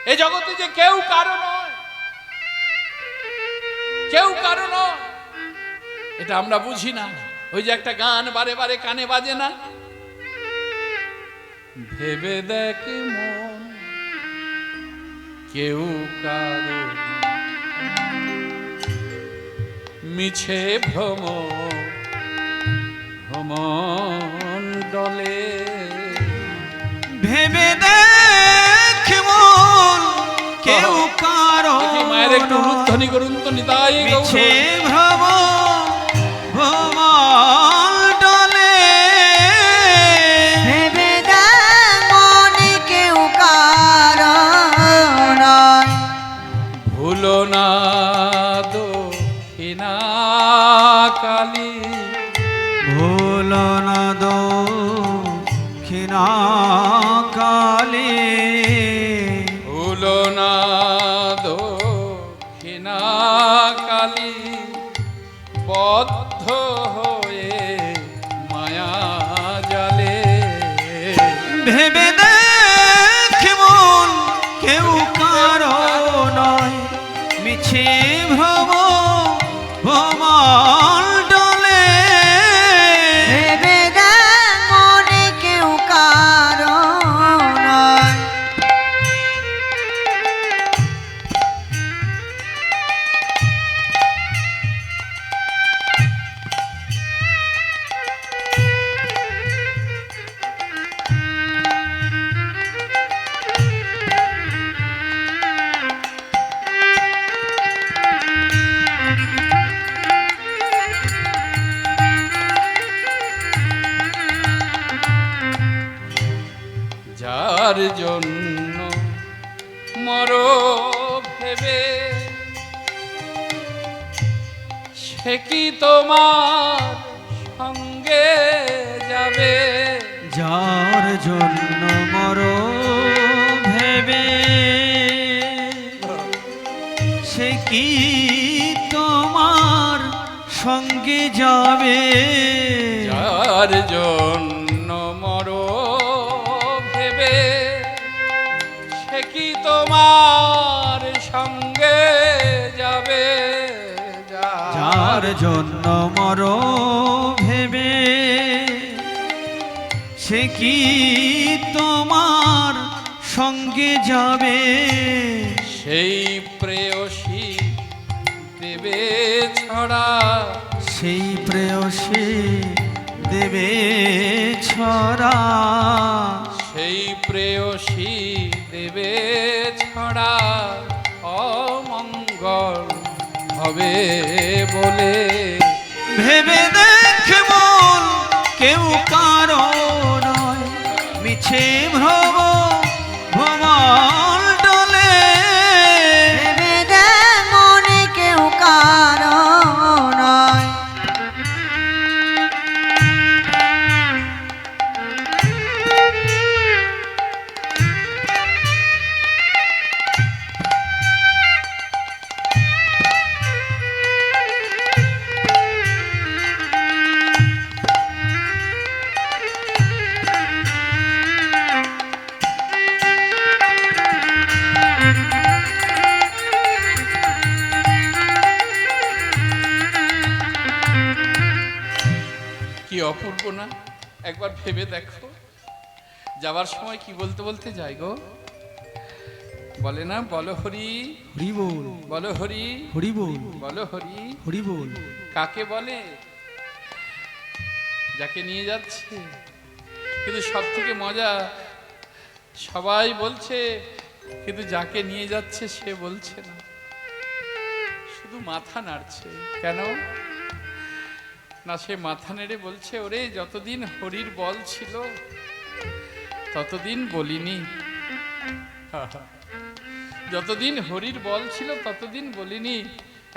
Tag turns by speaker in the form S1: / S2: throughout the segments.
S1: এই জগতে যে কেউ কারো নয়, কেউ কারো নয়, এটা আমরা বুঝি না। ওই যে একটা গান বারে বারে কানে বাজে না, ভেবে দেখ মন কেউ কারো মিছে ভ্রম ভ্রমণ্ডলে,
S2: ভেবে দেখ মন কেউ কারো
S1: মায়ের একটু উলুধ্বনি করুন তো নিতাই
S2: মিছে ভ্রম ভ্রমণ্ডলে,
S3: ভেবে দেখ মন কেউ কারো নয়,
S1: ভুলো না দক্ষিণা কালী,
S2: ভুলো না দক্ষিণা কালী,
S1: ভুলো না দক্ষিণা কালী, বদ্ধ হয়ে মায়া জালে,
S2: ভেবে দেখ মন কেউ কারো নয় মিছে ভ্রম ভ্রমণ্ডলে,
S3: ভেবে দেখ মন কেউ কারো নয়।
S1: যার জন্য মর ভেবে, সে কি তোমার সঙ্গে যাবে,
S2: যার জন্য মর ভেবে, সে কি তোমার সঙ্গে যাবে,
S1: যার জন্য মর ভেবে, সে কি তোমার সঙ্গে যাবে,
S2: যার জন্য মর ভেবে, সে কি তোমার সঙ্গে যাবে,
S1: সেই প্রেয়সী দেবে ছড়া,
S2: সেই প্রেয়সী দেবে ছড়া,
S1: সেই প্রেয়সী দেবে ছড়া, অমঙ্গল হবে বলে,
S2: ভেবে দেখ মন কেউ কারো নয় মিছে ভ্রম ভ্রমণ্ডলে,
S3: ভেবে দেখ মন কেউ কারো নয়।
S1: কি অপূর্ব না, একবার ভেবে দেখো। যাবার সময় কি বলতে বলতে যাই গো, বলে না বলো হরি,
S2: হরি বল,
S1: বলো হরি,
S2: হরি বল,
S1: বলো হরি।
S2: হরি বল,
S1: কাকে বলে? যাকে নিয়ে যাচ্ছে। কিন্তু সব থেকে মজা, সবাই বলছে কিন্তু যাকে নিয়ে যাচ্ছে সে বলছে না, শুধু মাথা নাড়ছে। কেন না, সে মাথা নেড়ে বলছে, ওরে যতদিন হরির বল ছিল ততদিন বলিনি, যতদিন হরির বল ছিল ততদিন বলিনি,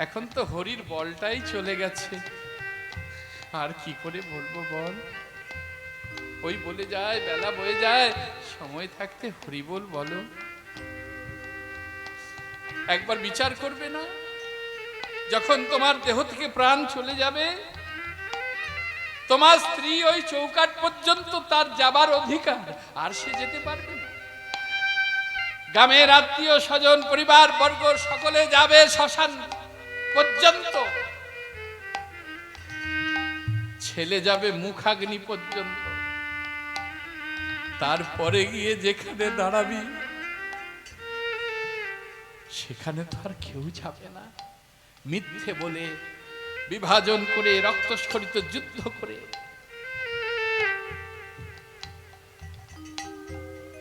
S1: এখন তো হরির বলটাই চলে গেছে, আর কি করে বলবো বল। ওই বলে যায়, বেলা বয়ে যায়, সময় থাকতে হরি বলো। একবার বিচার করবে না, যখন তোমার দেহ থেকে প্রাণ চলে যাবে, তোমার স্ত্রী ওই চৌকাঠ পর্যন্ত তার যাবার অধিকার, আর সে যেতে পারবে না। গ্রামের আত্মীয় স্বজন পরিবার বর্গ সকলে যাবে শ্মশান পর্যন্ত, ছেলে যাবে মুখাগ্নি পর্যন্ত। তারপরে গিয়ে যেখানে দাঁড়াবি সেখানে তো আর কেউ যাবে না। মিথ্যে বলে, বিভাজন করে, রক্তস্খলিত যুদ্ধ করে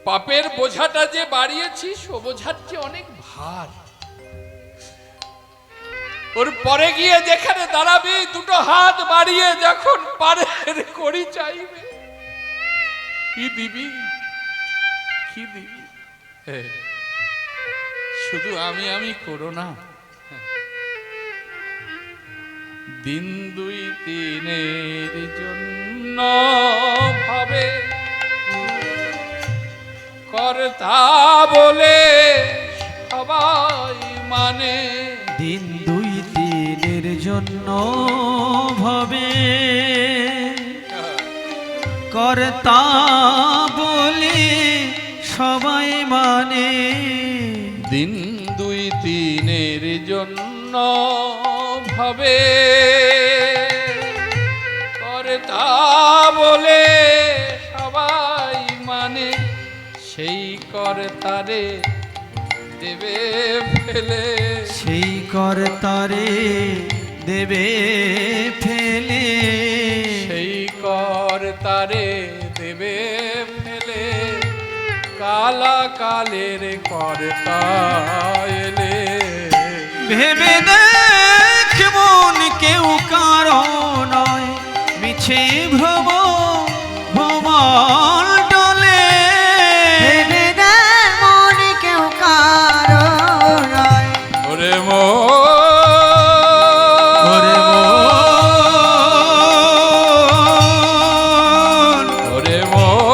S1: পাপের বোঝাটা যে বাড়িয়েছিস ও বোঝার চেয়ে অনেক ভার। ওর পরে গিয়ে যেখানে দাঁড়াবি দুটো হাত বাড়িয়ে যখন পারের করি চাইবে, কি দিবি, কি দিবি? শুধু আমি আমি করো না। দিন দুই তিনের জন্য ভাবে কর্তা বলে সবাই মানে।
S2: দিন দুই দিনের জন্য ভাবে কর্তা বলে সবাই মানে।
S1: দিন দুই তিনের জন্য ভাবে কর্তা বলে সবাই মানে। সেই কর্তারে দেবে ফেলে,
S2: সেই কর্তারে দেবে ফেলে,
S1: সেই কর্তারে দেবে ফেলে। কালা কালের কর্তা এলে।
S2: ভেবে দেখ মন কেউ কারো নয়, মিছে ভ্রম ভ্রমণ ডলে।
S3: ভেবে দেখ মন কেউ কারো নয়।
S1: ওরে
S2: ওরে মন,
S1: ওরে
S2: ওরে
S1: মন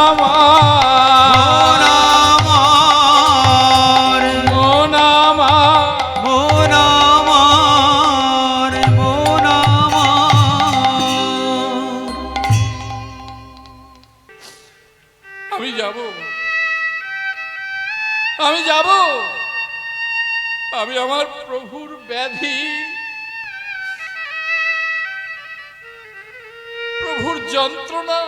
S1: আমার,
S2: মন আমার,
S1: মন আমার।
S2: মন আমার, মন আমার।
S1: আমি যাব, আমি যাব। আমি আমার প্রভুর ব্যাধি, প্রভুর যন্ত্রণা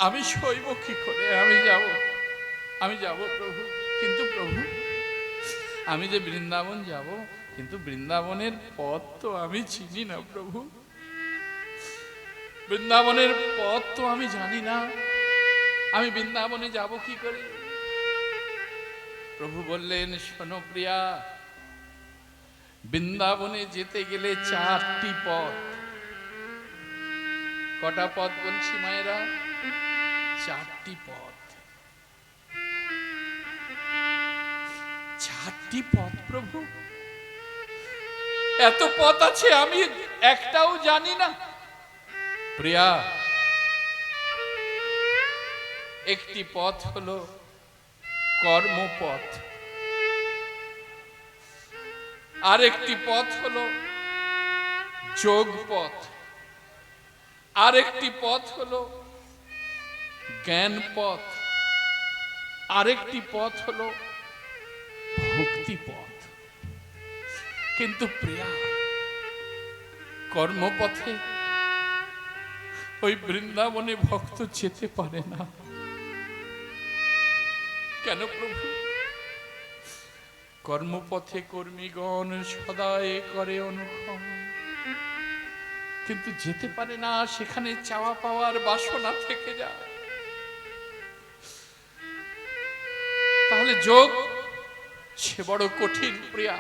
S1: আমি সইব কি করে? আমি যাব, আমি যাব প্রভু। কিন্তু প্রভু, আমি যে বৃন্দাবন যাব, কিন্তু বৃন্দাবনের পথ তো আমি চিনি না প্রভু। বৃন্দাবনের পথ তো আমি জানি না। আমি বৃন্দাবনে যাব কি করে? প্রভু বললেন, শোনো প্রিয়া, বৃন্দাবনে যেতে গেলে 4টি পথ। কটা পথ বলছি মায়েরা? 4টি পথ। 4টি পথ প্রভু। এত পথ আছে আমি একটাও জানি না। প্রিয়া, একটি পথ হলো কর্মপথ, আরেকটি পথ হলো যোগ পথ, আরেকটি পথ হলো জ্ঞান পথ, আরেকটি পথ হলো ভক্তি পথ। কিন্তু প্রিয়া, কর্মপথে ওই বৃন্দাবনে ভক্ত যেতে পারে না। কেন প্রভু? কর্মপথে কর্মীগণ সদাই করে অনুক্ষম, কিন্তু যেতে পারে না। সেখানে চাওয়া পাওয়ার বাসনা থেকে যায়। তাহলে যোগ সে বড় কঠিন প্রিয়া।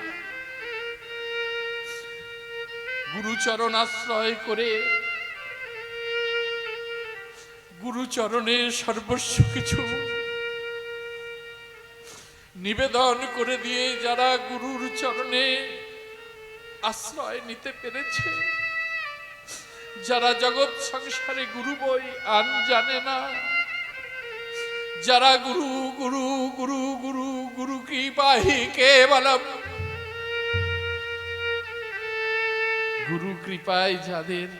S1: গুরুচরণ আশ্রয় করে, গুরুচরণে সর্বস্ব কিছু নিবেদন করে দিয়ে যারা গুরুর চরণে আশ্রয় নিতে পেরেছে, যারা জগৎ সংসারে গুরু বই আন জানে না, যারা গুরু গুরু গুরু গুরু গুরু কৃপাহি কেবলম, গুরু কৃপায় যাদের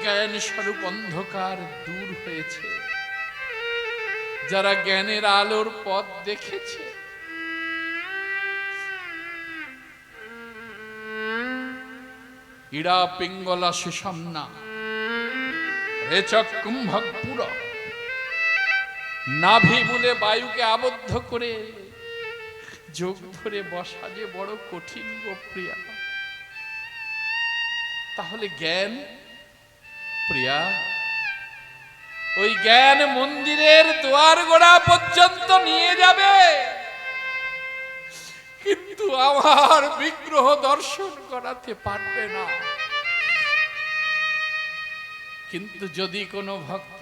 S1: জ্ঞান স্বরূপ অন্ধকার দূর হয়েছে, যারা জ্ঞানের আলোর পথ দেখেছে, ইড়া পিঙ্গলা সুষমনা রেচক কুম্ভক পুর নাভি মূলে বায়ুকে আবদ্ধ করে যোগ ধরে বসা যে বড় কঠিন গো প্রিয়া। তাহলে জ্ঞান প্রিয়া, ওই জ্ঞান মন্দিরের দুয়ার গোড়া পর্যন্ত নিয়ে যাবে, কিন্তু আমার বিগ্রহ দর্শন করাতে পারবে না। কিন্তু যদি কোনো ভক্ত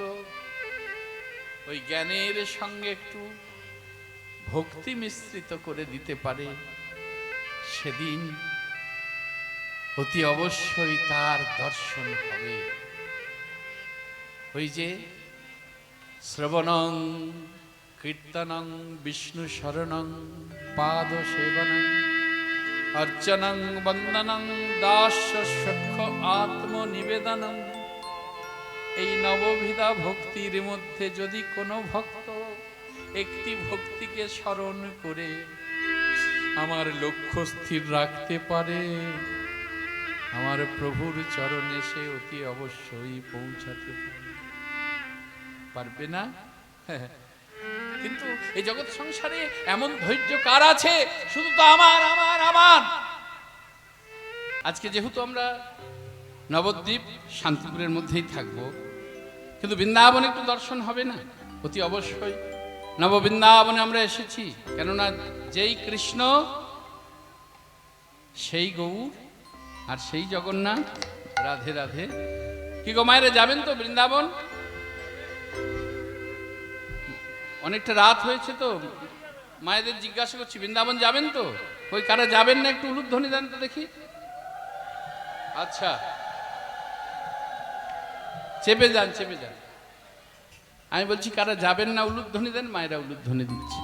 S1: ওই জ্ঞানের সঙ্গে একটু ভক্তি মিশ্রিত করে দিতে পারে, সেদিন অতি অবশ্যই তার দর্শন হবে। ওই যে শ্রবণং কীর্তনং বিষ্ণু শরণং পাদ সেবনং অর্চনং বন্দনং দাস্য সখ্য আত্মনিবেদনং, এই নববিধা ভক্তির মধ্যে যদি কোনো ভক্ত একটি ভক্তিকে স্মরণ করে আমার লক্ষ্য স্থির রাখতে পারে, আমার প্রভুর চরণে সে অতি অবশ্যই পৌঁছাতে পারবে না? কিন্তু এই জগৎ সংসারে এমন ধৈর্য কার আছে? শুধু তো আমার আমার আমার। আজকে যেহেতু আমরা নবদ্বীপ শান্তিপুরের মধ্যেই থাকবো, কিন্তু বৃন্দাবনে একটু দর্শন হবে না? অতি অবশ্যই নববৃন্দাবনে আমরা এসেছি, কেননা যেই কৃষ্ণ সেই গৌর আর সেই জগন্নাথ। রাধে রাধে। কি গো মায়েরা, যাবেন তো বৃন্দাবন? অনেকটা রাত হয়েছে তো, মায়েদের জিজ্ঞাসা করছি বৃন্দাবন যাবেন তো? ওই কারা যাবেন না একটু উলুধ্বনি দেন তো দেখি। আচ্ছা, চেপে যান চেপে যান। আমি বলছি কারা যাবেন না উলুধ্বনি দেন। মায়েরা উলুধ্বনি দিচ্ছে।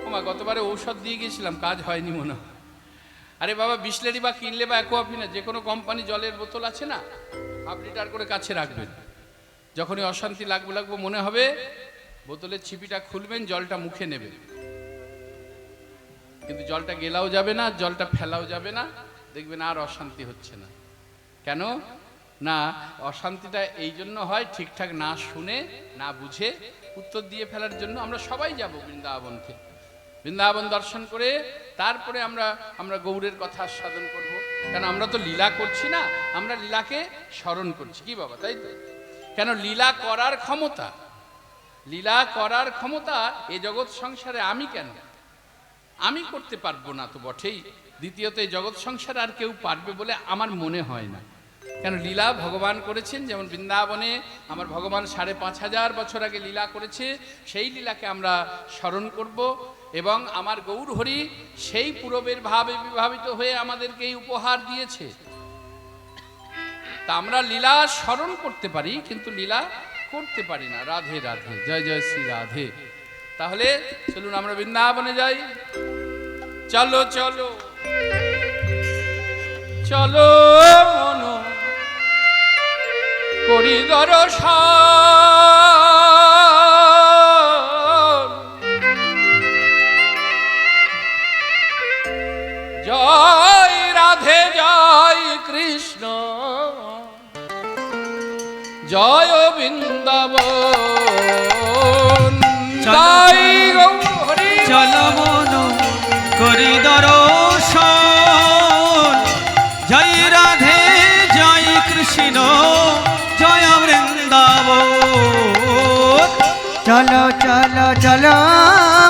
S1: ওমা, গতবারে ঔষধ দিয়ে গিয়েছিলাম, কাজ হয়নি মনে হয়। আরে বাবা, বিসলেরি বা কিনলে বা অ্যাকোয়াফিনা যে কোনো কোম্পানি জলের বোতল আছে না, হাফ লিটার করে কাছে রাখবেন। যখনই অশান্তি লাগবো মনে হবে, বোতলের ছিপিটা খুলবেন, জলটা মুখে নেবেন। কিন্তু জলটা গেলাও যাবে না, জলটা ফেলাও যাবে না, দেখবেন আর অশান্তি হচ্ছে না। কেন না? অশান্তিটা এই জন্য হয় ঠিকঠাক না শুনে না বুঝে উত্তর দিয়ে ফেলার জন্য। আমরা সবাই যাব বৃন্দাবনকে, বৃন্দাবন দর্শন করে তারপরে আমরা গৌরের কথা আস্বাদন করব। কেন আমরা তো লীলা করছি না, আমরা লীলাকে স্মরণ করছি। কি বাবা, তাই তো? কেন লীলা করার ক্ষমতা এ জগৎ সংসারে আমি কেন? আমি করতে পারবো না তো বটেই। দ্বিতীয়ত এই জগৎ সংসারে আর কেউ পারবে বলে আমার মনে হয় না। কেন লীলা ভগবান করেছেন, যেমন বৃন্দাবনে আমার ভগবান 5,500 বছর আগে লীলা করেছে, সেই লীলাকে আমরা স্মরণ করব। এবং আমার গৌর হরি সেই পূরবের ভাবে বিভাবিত হয়ে আমাদেরকে এই উপহার দিয়েছে। তা আমরা লীলা স্মরণ করতে পারি, কিন্তু লীলা করতে পারি না। রাধে রাধে, জয় জয় শ্রী রাধে। তাহলে চলুন আমরা বৃন্দাবনে যাই। চলো চলো চলো মন করি দর্শন, জয় রাধে জয় কৃষ্ণ, জয় বৃন্দাবন, জয় গৌরী।
S2: চলো মন করি দর্শন, জয় রাধে জয় কৃষ্ণ, জয় বৃন্দাবন।
S3: চলো চলো চলো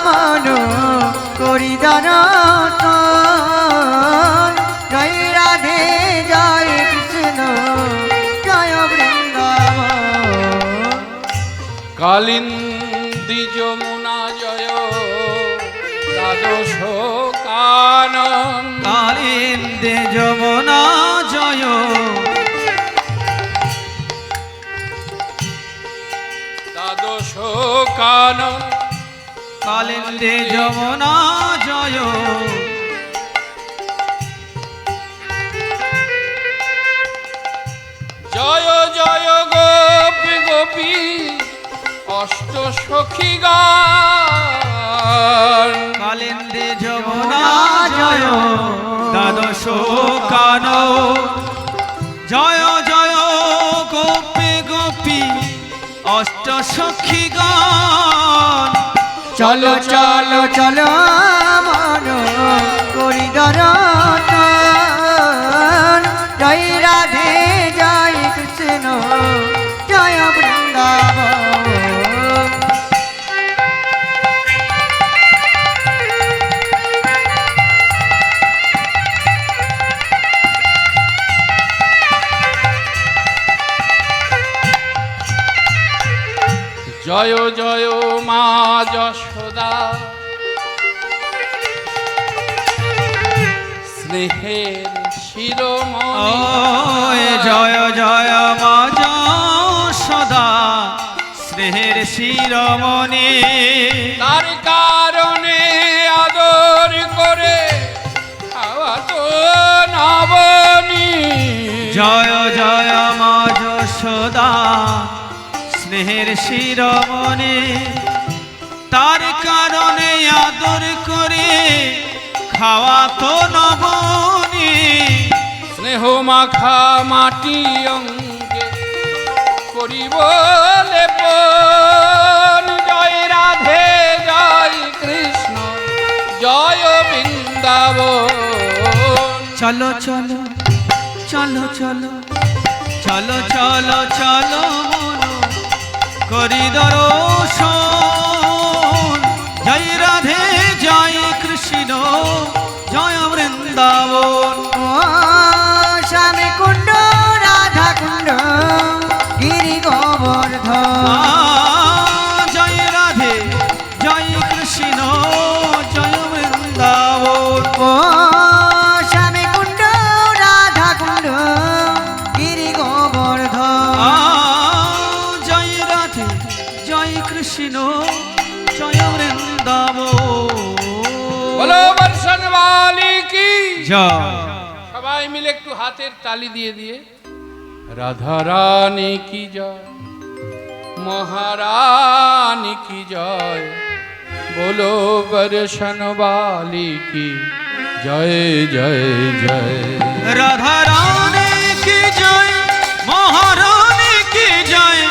S3: মন করি দর্শন, জয় রাধে জয় কৃষ্ণ, জয় বৃন্দাবন।
S1: কালিন্দী যমুনা জয় দ্বাদশ কানন,
S2: কালিন্দে যমুনা জয়,
S1: দ্বাদশ কানন,
S2: কালিন্দে যমুনা জয়,
S1: জয় জয় গোপী অষ্ট সখীগণ
S2: কালিন্দে যমুনা জয় দ্বাদশ কান জয় জয় গোপী গোপী অষ্ট সখীগণ
S3: চলো চলো চলো মন করি দর্শন জয় রাধে জয় কৃষ্ণ জয় বৃন্দাবন
S1: জয় জয় মা যশোদা স্নেহের শিরোমণি
S2: জয় জয় মা যশোদা স্নেহের শিরোমণি
S1: তার কারণে আদর করে খাওয়া তো নবনী
S2: জয় জয় মা যশোদা স্নেহের শিরোমণি তার কারণে আদর করে খাওয়া তো নবনী
S1: স্নেহ মাখা মাটি অঙ্গে করিব লেপন জয় রাধে জয় কৃষ্ণ জয় বৃন্দাবন
S2: চলো চলো চলো চলো চলো চলো চলো মন করি দর্শন জয় রাধে জয় কৃষ্ণ জয় বৃন্দাবন
S3: ও স্বামী কুণ্ড রাধা কুণ্ড গিরি গোবর্ধন
S2: জয় রাধে জয় কৃষ্ণ জয় বৃন্দাবন
S3: ও স্বামী কুণ্ড রাধা কুণ্ড গিরি গোবর্ধন
S2: জয় রাধে জয় কৃষ্ণ জয় বৃন্দাবন
S1: বলো বর্ষণ বালি কি
S2: জয়
S1: সবাই মিলে একটু হাতের তালি দিয়ে দিয়ে রাধা রানী কি জয় মহারানী কি জয় বলো বর্ষণ বালি কি জয় জয় জয়
S2: রাধা রানী কি জয় মহারানী কি জয়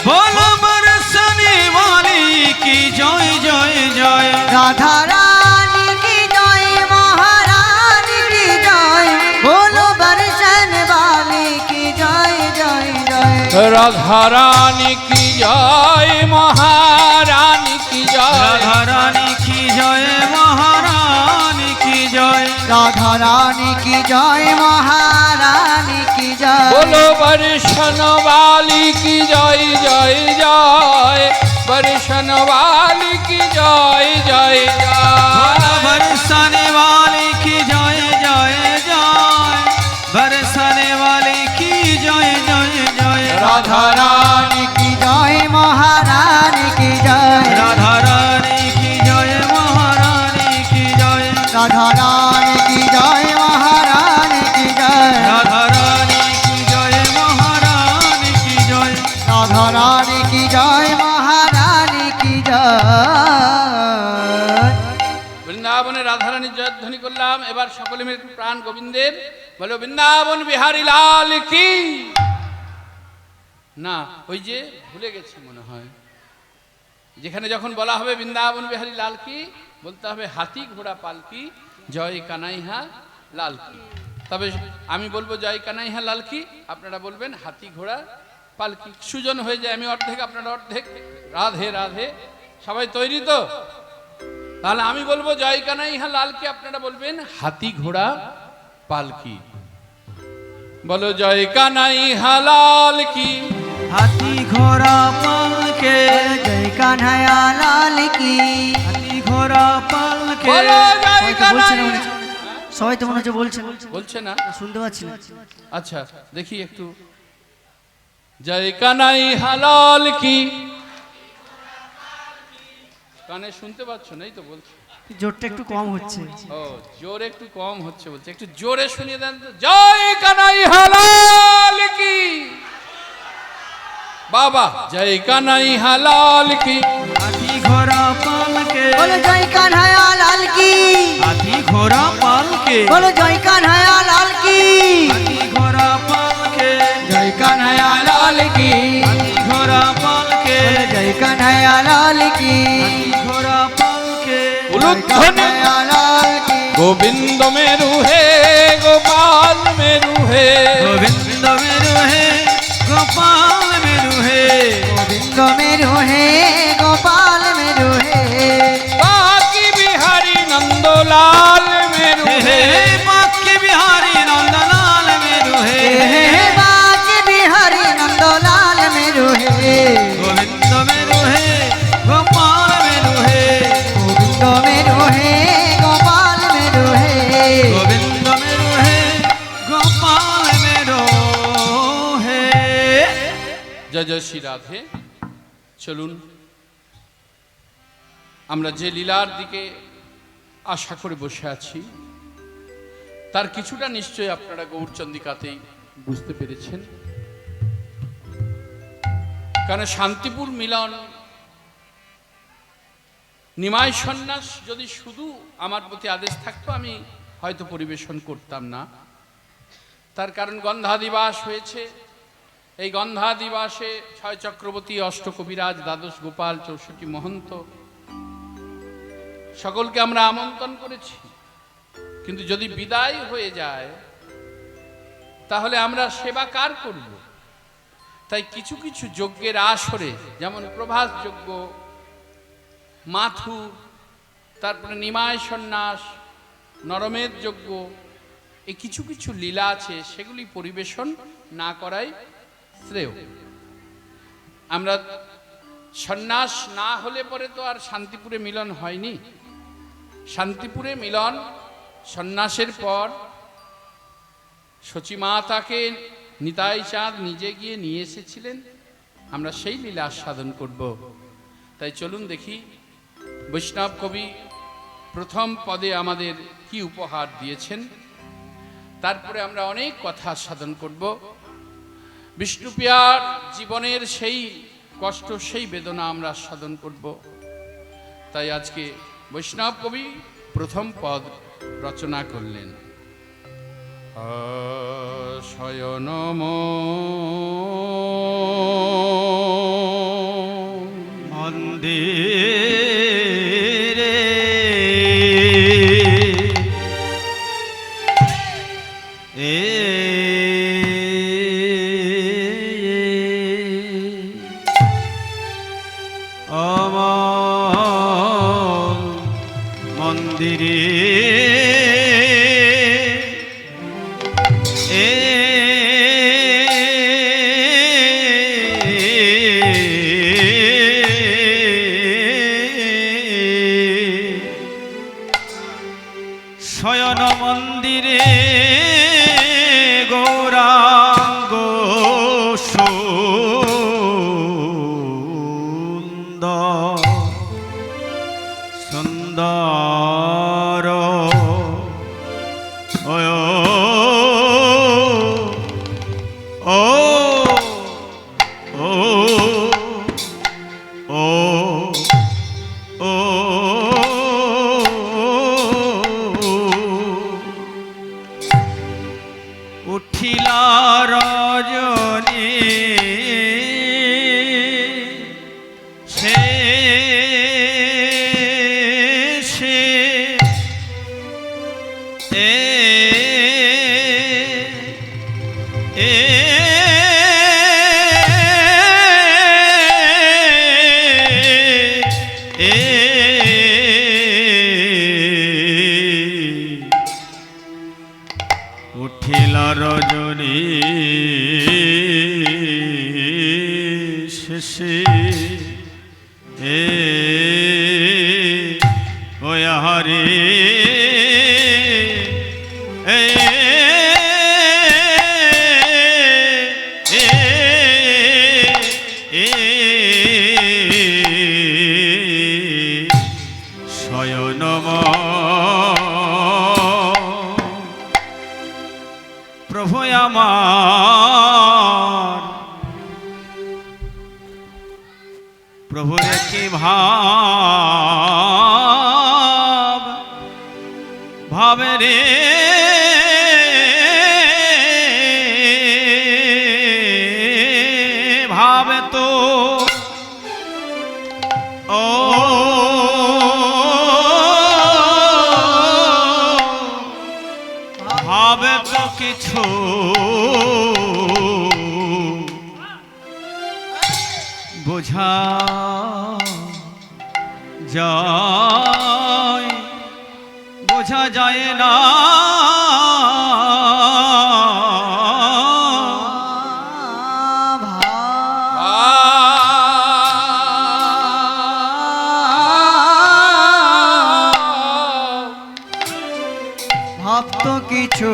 S2: বলো বরসনে वाली की জয় জয় জয়
S3: রাধা রানী কি জয় মহারানী কি জয় বলো বর্ষণ বালি কি জয় জয় জয়
S1: রাধা রানী কি জয় মহারানী কি জয়
S2: রাধা রানী কি জয় মহারানী কি জয়
S3: রাধা রানী কি জয় মহারানী কি জয়
S1: बोलो बरसन वाली की जय जय जय बरसन वाली की जय जय
S2: बोलो
S1: जय
S2: बरसाने वाली की जय जय जय बरसाने वाली की जय जय जय
S1: राधा रानी
S3: की जय महारानी की जय
S2: राधा रानी की जय महारानी की जय
S3: राधा रानी की जय महारानी की जय
S2: राधा रानी की जय महारानी की जय
S3: राधा रानी की जय महारानी की जय
S1: বৃন্দাবনে রাধারানীর জয়ধ্বনি করলাম এবার সকলে মিলে একটু প্রাণ গোবিন্দের বলো বৃন্দাবন বিহারী লাল কি না ওই যে ভুলে গেছি মনে হয় যেখানে যখন বলা হবে বৃন্দাবন বিহারী লাল কি বলতে হবে হাতি ঘোড়া পালকি জয় কানাইহা লাল কি তবে আমি বলবো জয় কানাইহা লাল কি আপনারা বলবেন হাতি ঘোড়া পালকি সুজন হয়ে যায় আমি অর্ধেক আপনারা অর্ধেক রাধে রাধে সবাই তৈরি তো তাহলে আমি বলবো জয় কানাইহা লাল কি আপনারা বলবেন হাতি ঘোড়া পালকি বলো জয় কানাইহা লাল কি
S2: हाथी घोड़ा पालके
S3: जय कान्हैया लाल की
S2: हाथी घोड़ा पालके
S1: বলো জয় কানাই
S3: সবাই তো মনে হচ্ছে বলছেন
S1: বলছে না
S3: শুনতে পাচ্ছি না
S1: আচ্ছা দেখি একটু জয় কানাইহা লাল কি কানে শুনতে পাচ্ছ না এই তো বলছি
S3: জোরটা একটু কম হচ্ছে
S1: ও জোর একটু কম হচ্ছে বলছে একটু জোরে শুনিয়ে দেন তো জয় কানাইহা লাল কি বাবা জয় কানাই হালাল কি
S2: হাতি ঘোড়া পালকে
S3: বলো জয় কানহায়া লাল কি
S2: হাতি ঘোড়া পালকে
S3: বলো জয় কানহায়া লাল কি
S2: হাতি ঘোড়া পালকে
S1: জয় কানাই হালাল কি
S2: হাতি ঘোড়া পালকে
S3: বলো জয় কানহায়া লাল কি
S2: হাতি ঘোড়া পালকে
S1: উলুধ্বনি
S3: কানহায়া লাল কি
S1: গোবিন্দ মেরু হে গোপাল মেরু হে
S2: গোবিন্দ মেরু হে গোপাল মেরু হে
S3: গোবিন্দ মেরু হে গোপাল মেরু হে
S1: বাকি বিহারী নন্দলাল মেরু
S2: হে
S1: হে
S2: বাক্য বিহারী নন্দলাল মেরু হে
S3: হে বাকে বিহারী নন্দলাল মেরু হে
S2: গোবিন্দ মেরু হে গোপাল মেরু হে
S3: গোবিন্দ মেরু হে গোপাল মেরু হে
S2: গোবিন্দ মেরু হে গোপাল মেরু হে
S1: জয় জয় শ্রী রাধে। চলুন আমরা যে লীলার দিকে আশা করে বসে আছি তার কিছুটা নিশ্চয়ই আপনারা গৌরচন্দিকাতেই বুঝতে পেরেছেন। কারণ শান্তিপুর মিলন নিমাই সন্ন্যাস যদি শুধু আমার প্রতি আদেশ থাকতো আমি হয়তো পরিবেশন করতাম না। তার কারণ গন্ধাদিবাস হয়েছে। এই গন্ধাদিবাসে ৬ চক্রবর্তী, অষ্টকবিরাজ, দ্বাদশ গোপাল, ৬৪ মহন্ত সকলকে আমরা আমন্ত্রণ করেছি। কিন্তু যদি বিদায় হয়ে যায় তাহলে আমরা সেবা কার করব? তাই কিছু কিছু যজ্ঞের আসরে, যেমন প্রভাস যজ্ঞ, মাথুর, তারপরে নিমায় সন্ন্যাস, নরমেদ যজ্ঞ, এই কিছু কিছু লীলা আছে, সেগুলি পরিবেশন না করাই শ্রেয়। আমরা সন্ন্যাস না হলে পরে তো আর শান্তিপুরে মিলন হয়নি। শান্তিপুরে মিলন সন্ন্যাসের পর সচিমাতাকে নিতাই চাঁদ নিজে গিয়ে নিয়ে এসেছিলেন। আমরা সেই লীলা আস্বাদন করব। তাই চলুন দেখি বৈষ্ণব কবি প্রথম পদে আমাদের কি উপহার দিয়েছেন। তারপরে আমরা অনেক কথা আস্বাদন করব। বিষ্ণুপ্রিয়ার জীবনের সেই কষ্ট, সেই বেদনা আমরা আস্বাদন করব। তাই আজকে বৈষ্ণব কবি প্রথম পদ রচনা করলেন। শয়নম
S2: মন্দিরে মন্দিরে শয়ন মন্দিরে গৌরাঙ্গ সুন্দর সুন্দর ও ও ও ও উঠিলা রজনী সে উঠিলা রজনী শেষে ওয়ারে শয়নম প্রভু আমার প্রভুর কি ভাব ভাবে রে ভাবে তো ও ভাবে তো কিছু বোঝা যায় বোঝা যায় না
S3: ভাব তো কিছু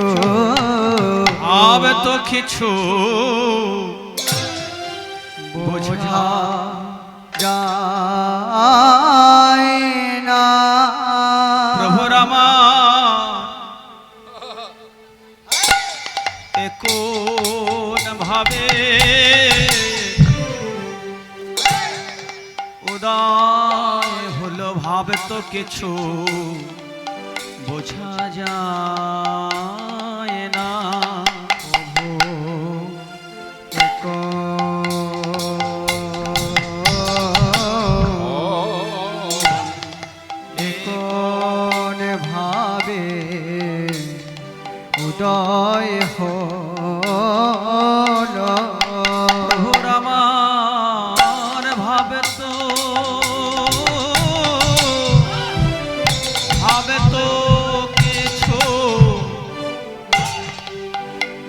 S2: ভাবে তো কিছু
S3: বোঝা যায় না।
S2: প্রভু আমার কোন ভাবে উদয় হলো ভাবে তো কিছু বোঝা যায় না।
S3: কোন ভাবে উদয় হলো
S2: প্রভুর আমার ভাবে তো কিছু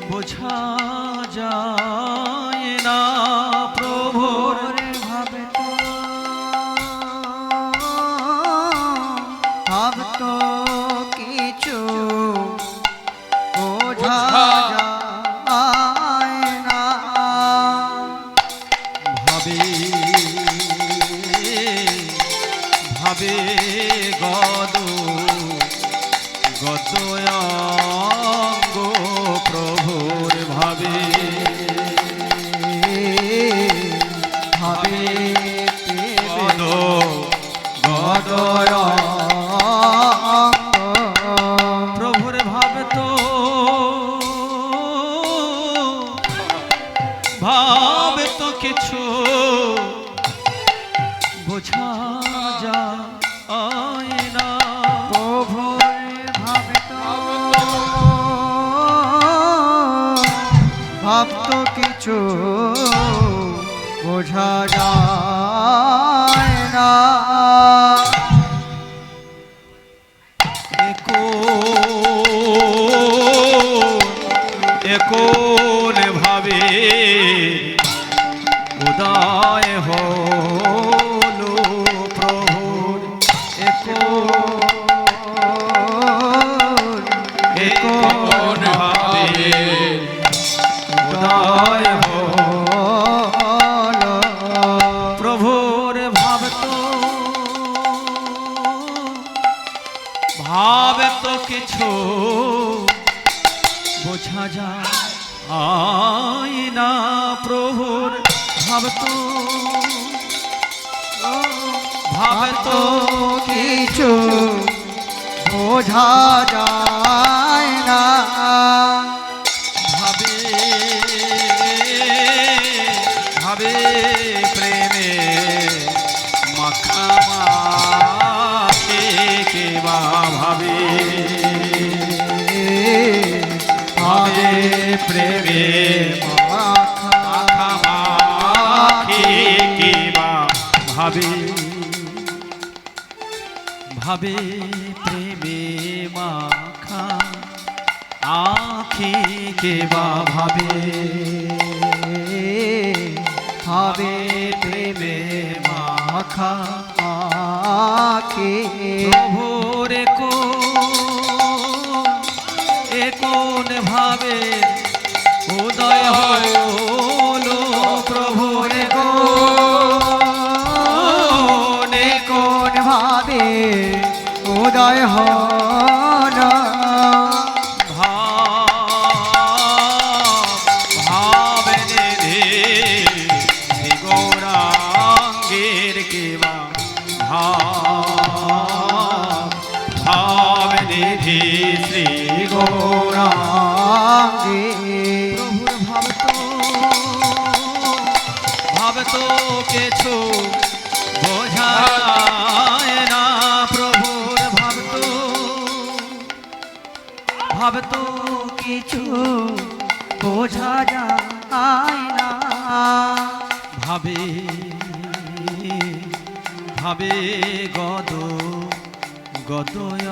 S2: বোঝা যায় না। প্রভুর
S3: ভাবে তো কিছু বোঝা যায় না।
S2: ভাবে ভাবে গদয়াঙ্গ প্রভুর ভাবে
S3: ভাবে
S2: প্রভুর ভাবে তো কিছু বোঝা যায় না।
S3: প্রভুর ভাবে তো কিছু বোঝা যায় না।
S2: কোন ভাবে উদয় হলো প্রভুর কোন ভাবে উদয় হলো প্রভুর ভাবে তো কিছু বোঝা যায় না। প্রভুর ভাবে তো
S3: কিছু বোঝা যায় না।
S2: ভাবে ভাবে প্রেমে মাখামাখি কে বা ভাবে ভাবে প্রেমে মাখামাখি কে বা ভাবে ভাবে প্রেমে মাখা আখি কে বা ভাবে
S3: ভাবে প্রেমে মাখা আখি
S2: প্রভুর কোন ভাবে উদয় হলো প্রভুর
S3: কোন ভাবে উদয় হলো
S2: ভাবে নিধি গৌরাঙ্গের তো কিছু বোঝা যায় না প্রভুর ভাব তো
S3: কিছু বোঝা যায় না
S2: ভাবে ভাবে গদয়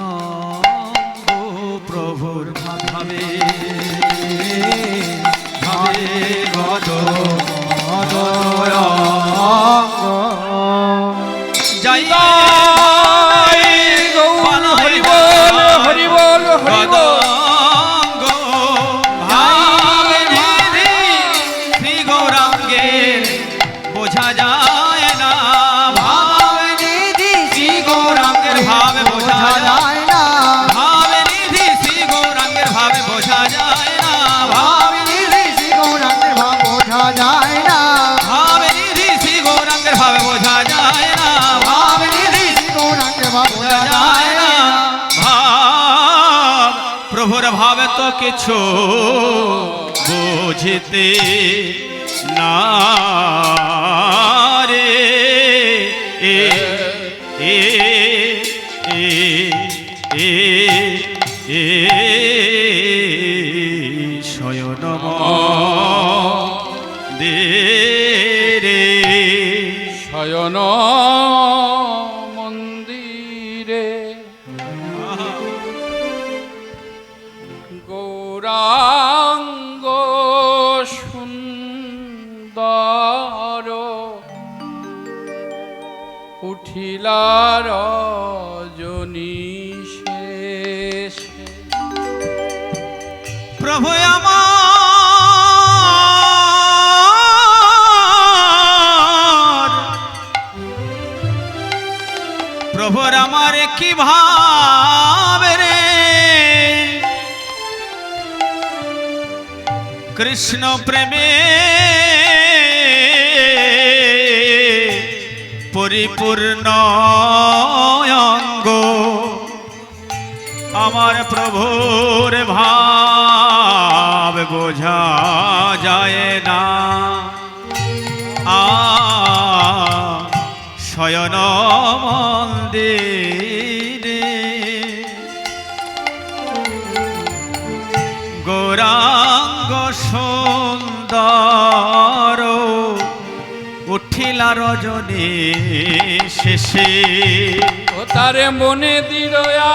S2: প্রভুর ভাবে ভাবে গদয় যাই
S1: হরি বল হরি বল হরি বল
S2: শ্রী গৌরাঙ্গের বোঝা যায় না
S3: ভাব নিধি শ্রী গৌরাঙ্গের
S2: ভাবে বোঝা যায়
S3: না
S2: ভাব নিধি শ্রী গৌরাঙ্গের ভাবে বোঝা যায় না
S3: ভাব নিধি শ্রী গৌরাঙ্গের ভাব বোঝা যায় না
S2: ভাব নিধি শ্রী গৌরাঙ্গের ভাবে বোঝা যায় না
S3: ভাব নিধি শ্রী গৌরাঙ্গের ভাব বোঝা যায় না
S2: ভাব প্রভুর ভাবে তো কিছু বুঝতে না রে শয়ন রে
S1: শয়ন মন্দিরে গৌরাঙ্গ সুন্দর উঠিলার রজনী শেষে
S2: প্রভু আমার প্রভুর আমার কি ভাব রে কৃষ্ণ প্রেমে পরিপূর্ণ অঙ্গ আমার প্রভুর ভাব বোঝা যায় না শয়ন মন্দিরে গৌরাঙ্গ সুন্দর উঠিলা রজনী শেষে
S1: ও তারে মনে দিরয়া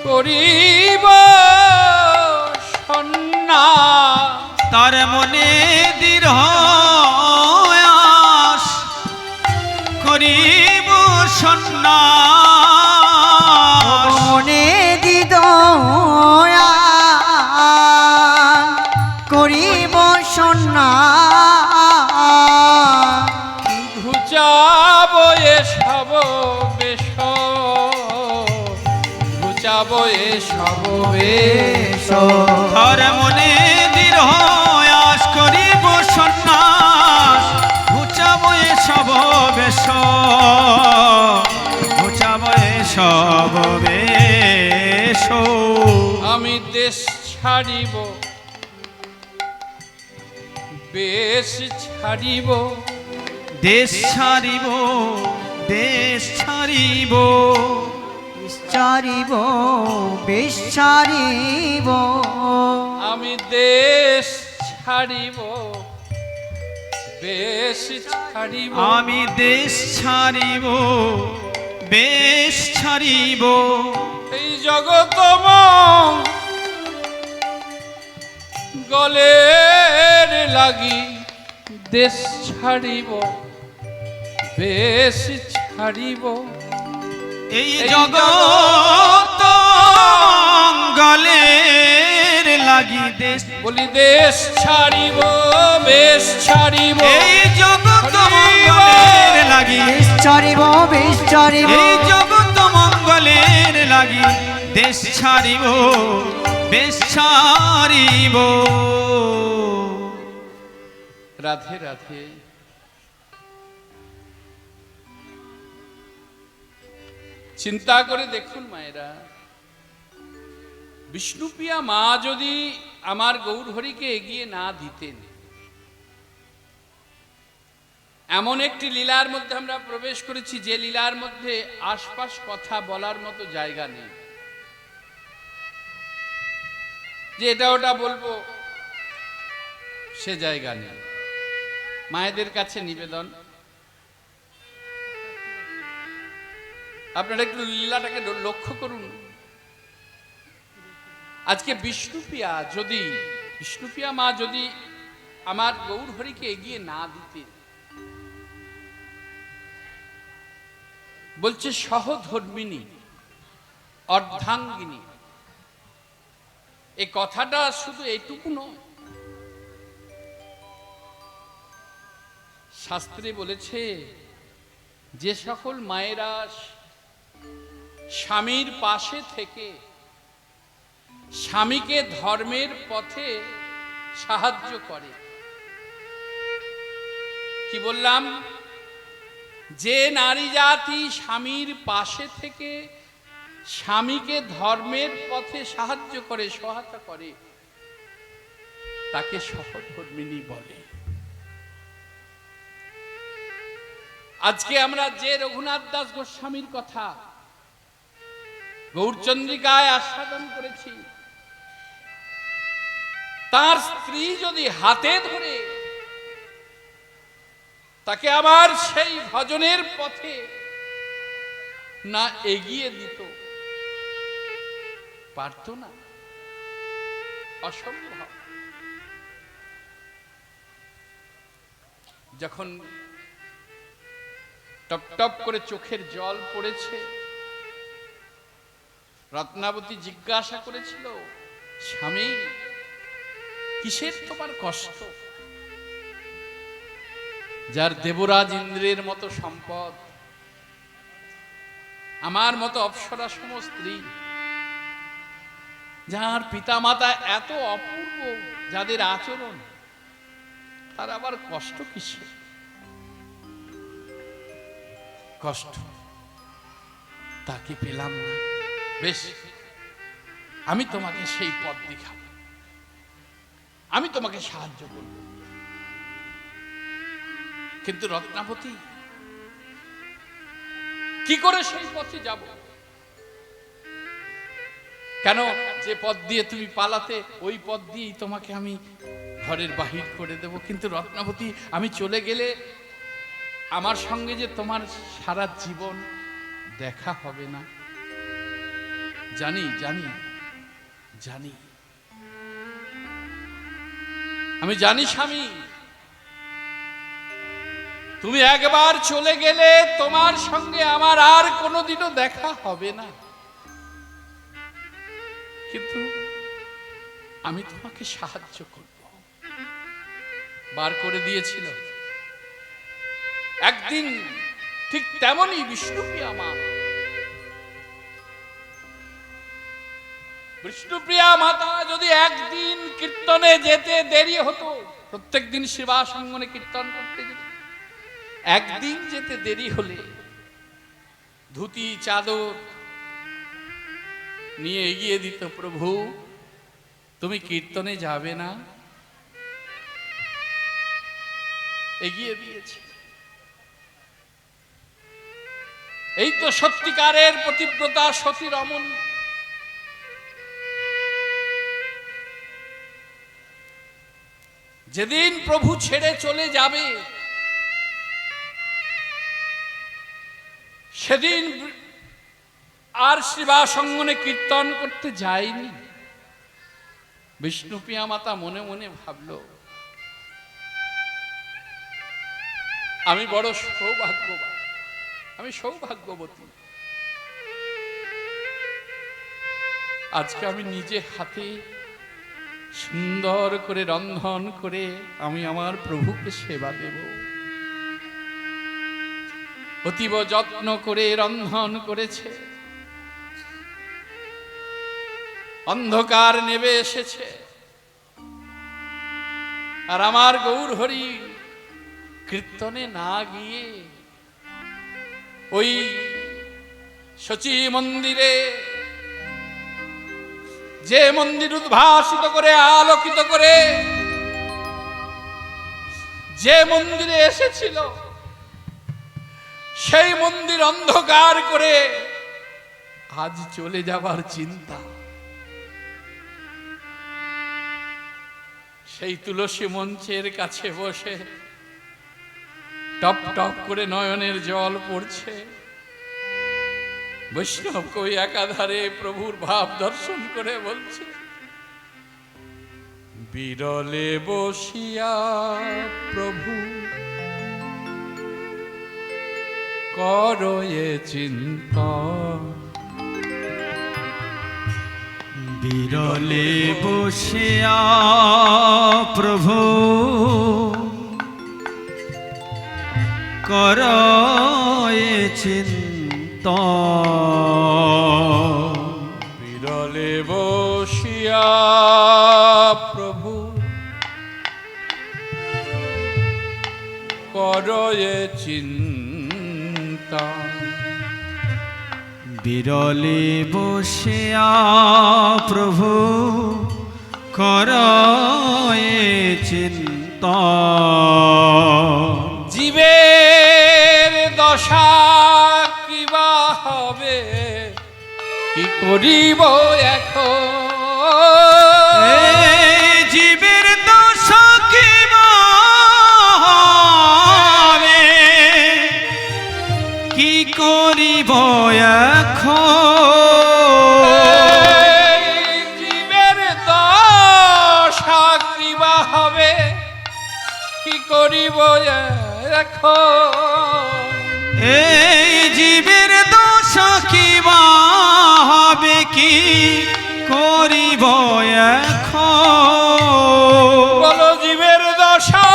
S1: করিব সন্না
S2: তার মনে দৃঢ় করিব সন্ন্যাস
S3: মনে দিদ করিব সন্না
S1: ঘুচাব এসব বেশ ঘুচাব এসব বেশ
S2: তার মনে দৃঢ় করিব সন্ন্যাস ঘুচাব এসব বেশ ঘুচাব এসব বেশ
S1: আমি দেশ ছাড়িব বেশ ছাড়িব
S2: দেশ ছাড়িব দেশ ছাড়িব
S3: চারিব বেশ ছাড়িব
S1: আমি দেশ ছাড়িব বেশ ছাড়িব
S2: আমি দেশ ছাড়িব বেশ ছাড়িব
S1: এই জগত গলের লাগি দেশ ছাড়িব বেশ ছাড়িব
S2: এই জগৎ গলের লাগি দেশ
S1: বলি দেশ ছাড়িব বেশ ছাড়িব
S2: এই জগৎ মঙ্গলের লাগি
S3: বেশ ছাড়িব বেশ ছাড়িব
S2: এই জগৎ মঙ্গলের লাগি দেশ ছাড়িব বেশ ছাড়িব
S1: রাধে রাধে চিন্তা করে দেখুন মায়েরা বিষ্ণুপ্রিয়া মা যদি আমার গৌরহরিকে এগিয়ে না দিতেন। এমন একটি লীলার মধ্যে আমরা প্রবেশ করেছি যে লীলার মধ্যে আশপাশ কথা বলার মতো জায়গা নেই, যে এটা ওটা বলবো সে জায়গা নেই। মায়েদের কাছে নিবেদন, আপনারা একটু লীলাটাকে লক্ষ্য করুন। আজকে বিষ্ণুপ্রিয়া মা যদি আমার গৌরহরিকে এগিয়ে না দিতেন, বলছে সহধর্মিনী অর্ধাঙ্গিনী, এই কথাটা শুধু এইটুকু নয়, শাস্ত্রে বলেছে যে সকল মায়েরা স্বামীর পাশে থেকে স্বামীকে ধর্মের পথে সাহায্য করে, কি বললাম, যে নারী জাতি স্বামীর পাশে থেকে স্বামীকে ধর্মের পথে সাহায্য করে, সহায়তা করে, তাকে সহধর্মিণী বলে। আজকে আমরা যে রঘুনাথ দাস গোস্বামীর কথা গৌরচন্দ্রিকায় আস্বাদন করেছি, তার স্ত্রী যদি হাতে ধরে তাকে আবার সেই ভজনের পথে না এগিয়ে দিত, পারত না, অসম্ভব। যখন টপ টপ করে চোখের জল পড়েছে, রত্নাবতী জিজ্ঞাসা করেছিল, স্বামী কিসের তোমার কষ্ট? যার দেবরাজ ইন্দ্রের মতো সম্পদ, আমার মতো অপ্সরা সম স্ত্রী, যার পিতামাতা এত অপূর্ব, যাদের আচরণ, তার আবার কষ্ট কিসের? কষ্ট তাকে পেলাম না, বেশ আমি তোমাকে সেই পথ দেখাবো, আমি তোমাকে সাহায্য করব। কিন্তু রত্নাবতী কি করে সেই পথে যাব? কেন, যে পথ দিয়ে তুমি পালাতে, ওই পথ দিয়েই তোমাকে আমি ঘরের বাহির করে দেব। কিন্তু রত্নাবতী, আমি চলে গেলে আমার সঙ্গে যে তোমার সারা জীবন দেখা হবে না। জানি জানি জানি, আমি জানি স্বামী, তুমি একবার চলে গেলে তোমার সঙ্গে আমার আর কোনোদিনও দেখা হবে না। কিন্তু আমি তোমাকে সাহায্য করব। বার করে দিয়েছিল। একদিন ঠিক তেমনই বিষ্ণুপ্রিয়া মা, বিষ্ণুপ্রিয়া মাতা যদি একদিন কীর্তনে যেতে দেরি হতো, প্রত্যেকদিন সেবাসঙ্গনে কীর্তন করতে যেত, একদিন যেতে দেরি হলে ধুতি চাদর নিয়ে এগিয়ে দিত, প্রভু তুমি কীর্তনে যাবে না? এগিয়ে দিয়েছে। এই তো সত্যিকারের পতিব্রতা, সতী রমণী। যেদিন প্রভু ছেড়ে চলে যাবে, সেদিন আর শিবাসঙ্গনে কীর্তন করতে যায়নি। বিষ্ণুপ্রিয়া মাতা মনে মনে ভাবল, আমি বড় সৌভাগ্যবান, আমি সৌভাগ্যবতী। আজকে আমি নিজে হাতে সুন্দর করে রন্ধন করে আমি আমার প্রভুকে সেবা দেব। অতীব যত্ন করে রন্ধন করেছে। অন্ধকার নেমে এসেছে, আর আমার গৌরহরি কীর্তনে না গিয়ে ওই শচী মন্দিরে যে মন্দির উদ্ভাসিত করে আলোকিত করে যে মন্দিরে এসেছিল সেই মন্দির অন্ধকার করে আজ চলে যাবার চিন্তা। সেই তুলসী মঞ্চের কাছে বসে টপ টপ করে নয়নের জল পড়ছে। বৈষ্ণব কই একাধারে প্রভুর ভাব দর্শন করে বলছে, বিরলে বসিয়া প্রভু করয়ে চিন্তা।
S2: বিরলে বসিয়া প্রভু করয়ে চিন্তা।
S1: বিরলে বসিয়া প্রভু করয়ে চিন্তা।
S2: বিরলে বসিয়া প্রভু করয়ে চিন্তা।
S1: জীবের দশা কিবা হবে, কি করিব এখন?
S2: জীবের দশা কিবা হবে, কি করিব এখন?
S1: জীবের দশা কিবা হবে, কি করিব এখন?
S2: এই জীবের দশা কিবা হবে, কি করিব এখন?
S1: বলো জীবের দশা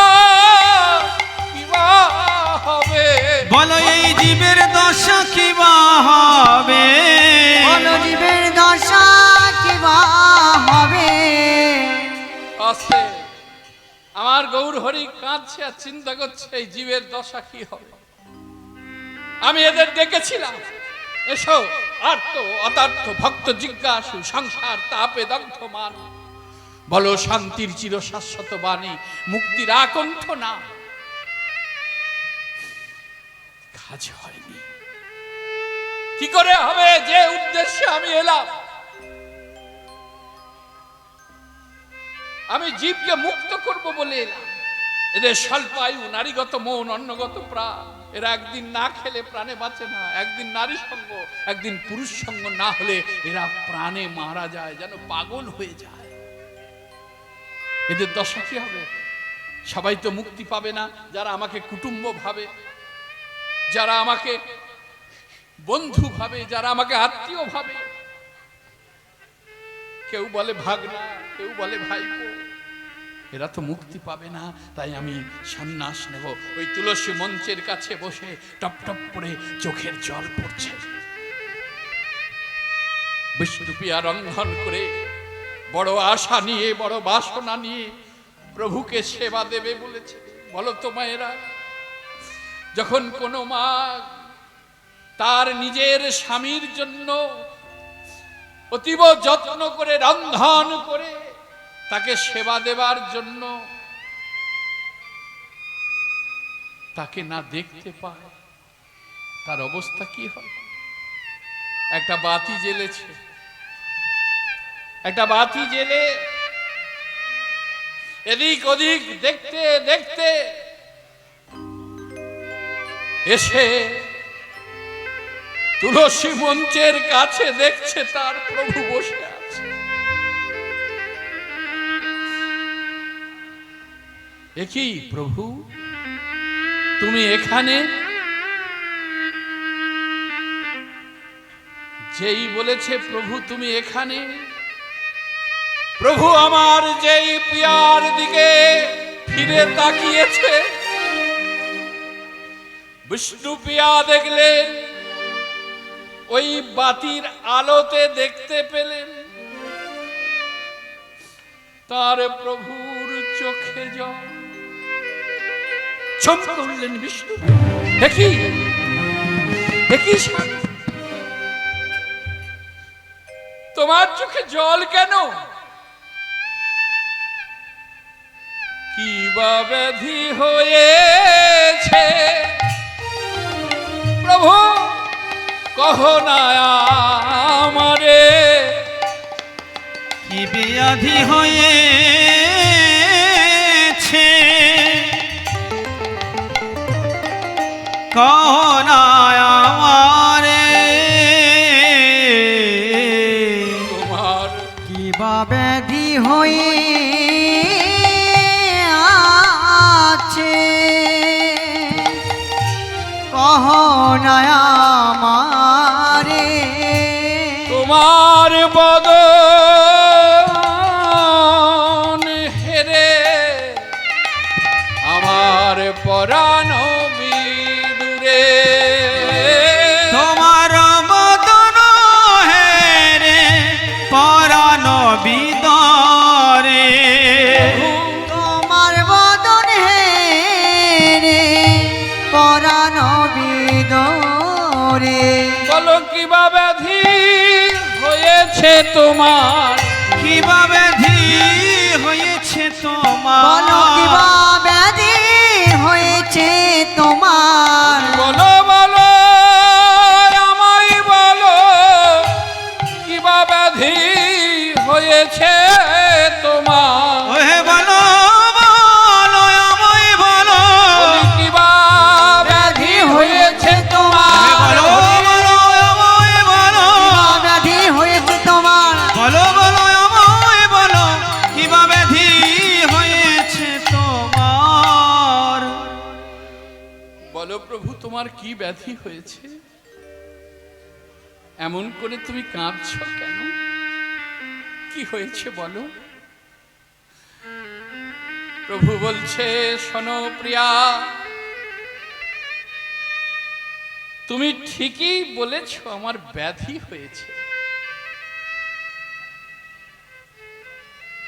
S1: কিবা হবে,
S2: বলো এই জীবের দশা কিবা হবে?
S3: বলো জীবের দশা কিবা হবে?
S1: আস্তে আমার গৌর হরি কাঁদছে আর চিন্তা করছে এই জীবের দশা কি হবে। আমি এদের ডেকেছিলাম, এসো আর্ত অতার্থ ভক্ত জিজ্ঞাসু সংসার তাপে দগ্ধ মান, বলো শান্তির চির শাশ্বত বাণী মুক্তির আকণ্ঠ না। কাজ হয়নি। কি করে হবে যে উদ্দেশ্যে আমি এলাম? আমি জীবকে মুক্ত করব বলে এলাম। এদের স্বল্পায়ু, নারীগত মন, অন্নগত প্রাণ, এরা একদিন না খেলে প্রাণে বাঁচে না। একদিন নারী সঙ্গ, একদিন পুরুষ সঙ্গ না হলে এরা প্রাণে মারা যায়, যেন পাগল হয়ে যায়। এদের দশা কি হবে? সবাই তো মুক্তি পাবে না। যারা আমাকে কুটুম্ব ভাবে, যারা আমাকে বন্ধু ভাবে, যারা আমাকে আত্মীয় ভাবে, কেউ বলে ভাগনা, কেউ বলে ভাইপো, এরা তো মুক্তি পাবে না। তাই আমি সন্ন্যাস নেব। ওই তুলসী মঞ্চের কাছে বসে টপ টপ করে চোখের জল পড়ছে। বিষ্ণুপ্রিয়া রন্ধন করে বড় আশা নিয়ে, বড় বাসনা নিয়ে প্রভুকে সেবা দেবে বলেছে। বলো তো মায়েরা, যখন কোনো মা তার নিজের স্বামীর জন্য অতীব যত্ন করে রন্ধন করে তাকে সেবা দেবার জন্য তাকে না দেখতে পায়, তার অবস্থা কি হয়? একটা বাতি জ্বেলেছে, একটা বাতি জ্বেলে এদিক ওদিক দেখতে দেখতে এসে তুলসী মঞ্চের কাছে দেখছে তার প্রভু বসে আছে। একই প্রভু, তুমি এখানে? যেই বলেছে প্রভু তুমি এখানে, প্রভু আমার যেই প্রিয়ার দিকে ফিরে তাকিয়েছে, বিষ্ণু প্রিয়া দেখলেন, ওই বাতির আলোতে দেখতে পেলেন তার প্রভুর চোখে জল। চমকে উঠলেন বিষ্ণু, একই একই তো তোমার চোখে জল কেন? কি বা ব্যাধি হয়েছে প্রভু কহ না আমারে।
S2: কি ব্যাধি হয়েছে কহ না আমারে।
S1: তোমার
S3: কি বা ব্যাধি হয়ে আছে কহ না আমারে।
S1: তোমার বদন হেরে আমার পরাণ বিদুরে।
S2: তোমার বদন হেরে পরাণ বিদরে।
S3: তোমার বদন হে রে পরাণ বিদরে।
S1: বলো কি বা ব্যাধি হয়েছে তোমার?
S2: কি বা ব্যাধি হয়েছে তোমার?
S3: বলো কি বা ব্যাধি হয়েছে তোমার।
S1: বলো বলো আমায় বলো কি বা ব্যাধি হয়েছে তোমার?
S2: ওহে বলো বলো আমায় বলো।
S1: বলি কি বা ব্যাধি হয়েছে তোমার?
S2: বলো বলো আমায় বলো।
S3: ব্যাধি হয়েছে তোমার।
S2: বলো বলো আমায় বলো কি বা ব্যাধি হয়েছে তোমার।
S1: বলো প্রভু তোমার কি ব্যাধি হয়েছে? এমন করে তুমি কাঁদছো কেন? কি হয়েছে বলো? প্রভু বলছে শোনো প্রিয়া, তুমি ঠিকই বলেছো আমার ব্যাধি হয়েছে,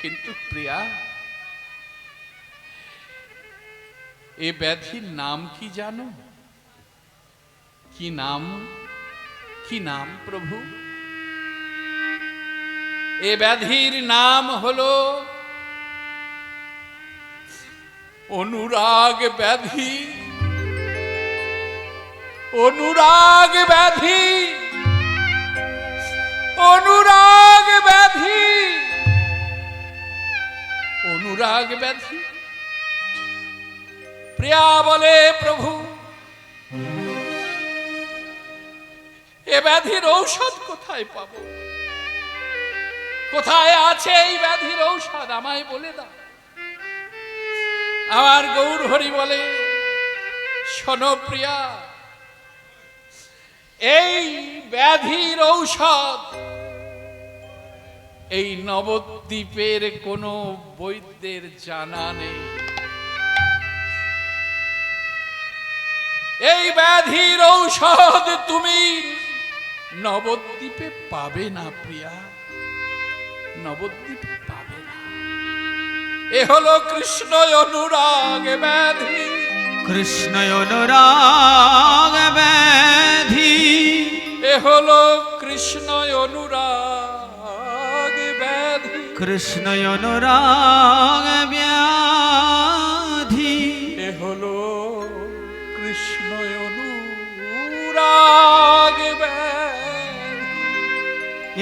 S1: কিন্তু প্রিয়া এ ব্যাধির নাম কি জানো? কি নাম? কি নাম প্রভু? এ ব্যাধির নাম হলো অনুরাগ ব্যাধি। অনুরাগ ব্যাধি, অনুরাগ ব্যাধি, অনুরাগ ব্যাধি। প্রিয়া বলে প্রভু এ ব্যাধির ঔষধ কোথায় পাবো? কোথায় আছে এই ব্যাধির ঔষধ আমায় বলে দাও। আমার গৌর হরি বলে শোনো প্রিয়া, এই ব্যাধির ঔষধ এই নবদ্বীপের কোনো বৈদ্যের জানা নেই। এই ব্যাধির ঔষধ তুমি নবদ্বীপে পাবে না প্রিয়া, নবদ্বীপে পাবে না। এ হলো কৃষ্ণ অনুরাগ ব্যাধি।
S2: কৃষ্ণ অনুরাগ ব্যাধি।
S1: এ হলো কৃষ্ণ অনুরাগ ব্যাধি।
S2: কৃষ্ণ অনুরাগ ব্যাধি।
S1: এ হলো কৃষ্ণ অনুরাগ ব্যাধি।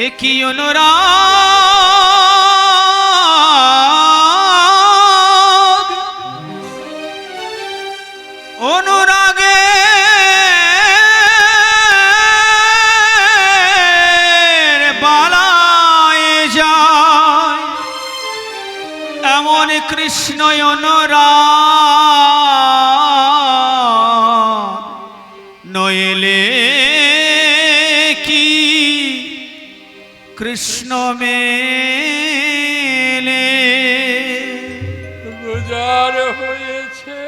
S2: এ কি অনুরাগ? অনুরাগে বালায় যায় এমন কৃষ্ণ অনুরাগ নইলে কি কৃষ্ণ মেলে।
S1: গুজার হয়েছে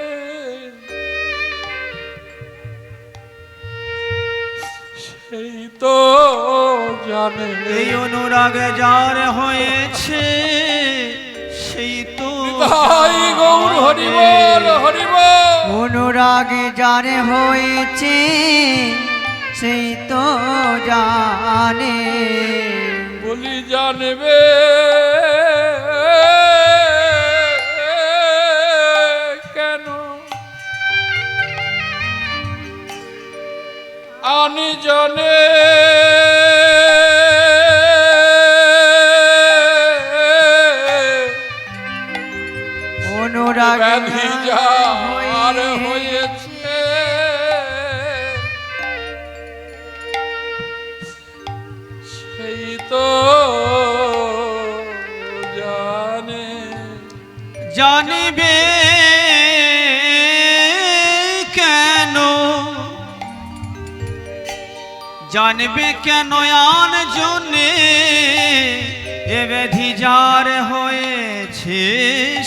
S1: সেই তো জানে।
S2: এই অনুরাগ যার হয়েছে সেই তো
S1: তাই গৌর হরি বল, হরি বল।
S3: অনুরাগে যারে হয়েছে সেই তো জানে।
S1: বলি জানবে কেন আনি জনে
S3: অনুরাগ
S1: ব্যাধি যার হয়েছে সেই তো জানে
S2: জানিবে কেন জানবে কেন আন জনে এ ব্যাধি যার হয়েছে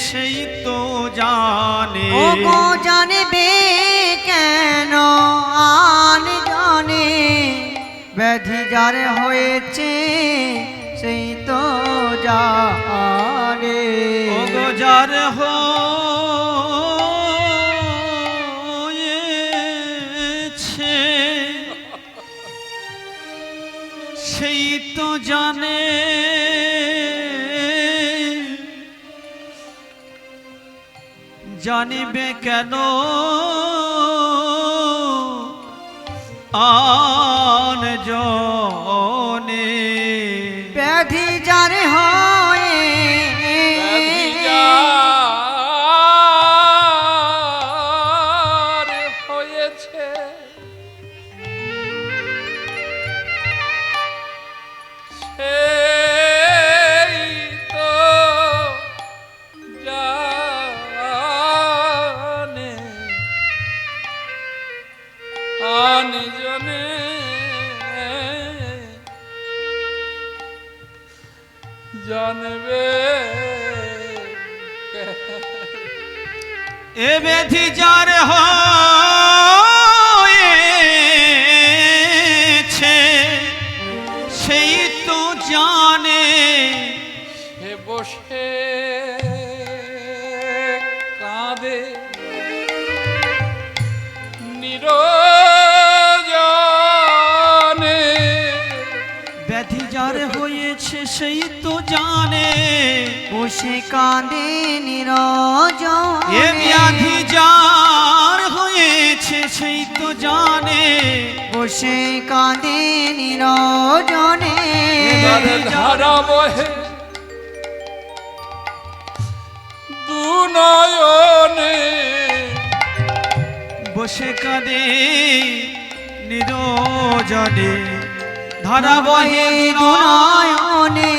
S2: সেই তো জানে
S3: ও গো জানবে কেন আন জানে ব্যাধি যার হয়েছে সেই তো জানে
S2: ও গো যার হয়েছে সেই তো জানে জানিবে কেন আন জনে
S3: ব্যাধি যার হয়
S1: ব্যাধি যার হয়েছে সেই তো জানে আনি জনে জানবে
S2: এ ব্যাধি যার হয়েছে সেই তো জানে
S1: সে বসে কাঁদে নিরজনে
S2: ব্যাধি যার হয়েছে সেই তো জানে
S3: বসে কাঁদে নিরজনে
S2: এ ব্যাধি যার হয়েছে সেই তো জানে
S3: বসে কাঁদে নিরজনে
S1: এবারে ধারা বহে দু নয়নে
S2: বসে কাঁদে নিরজনে ধারা বহে
S3: নয়নে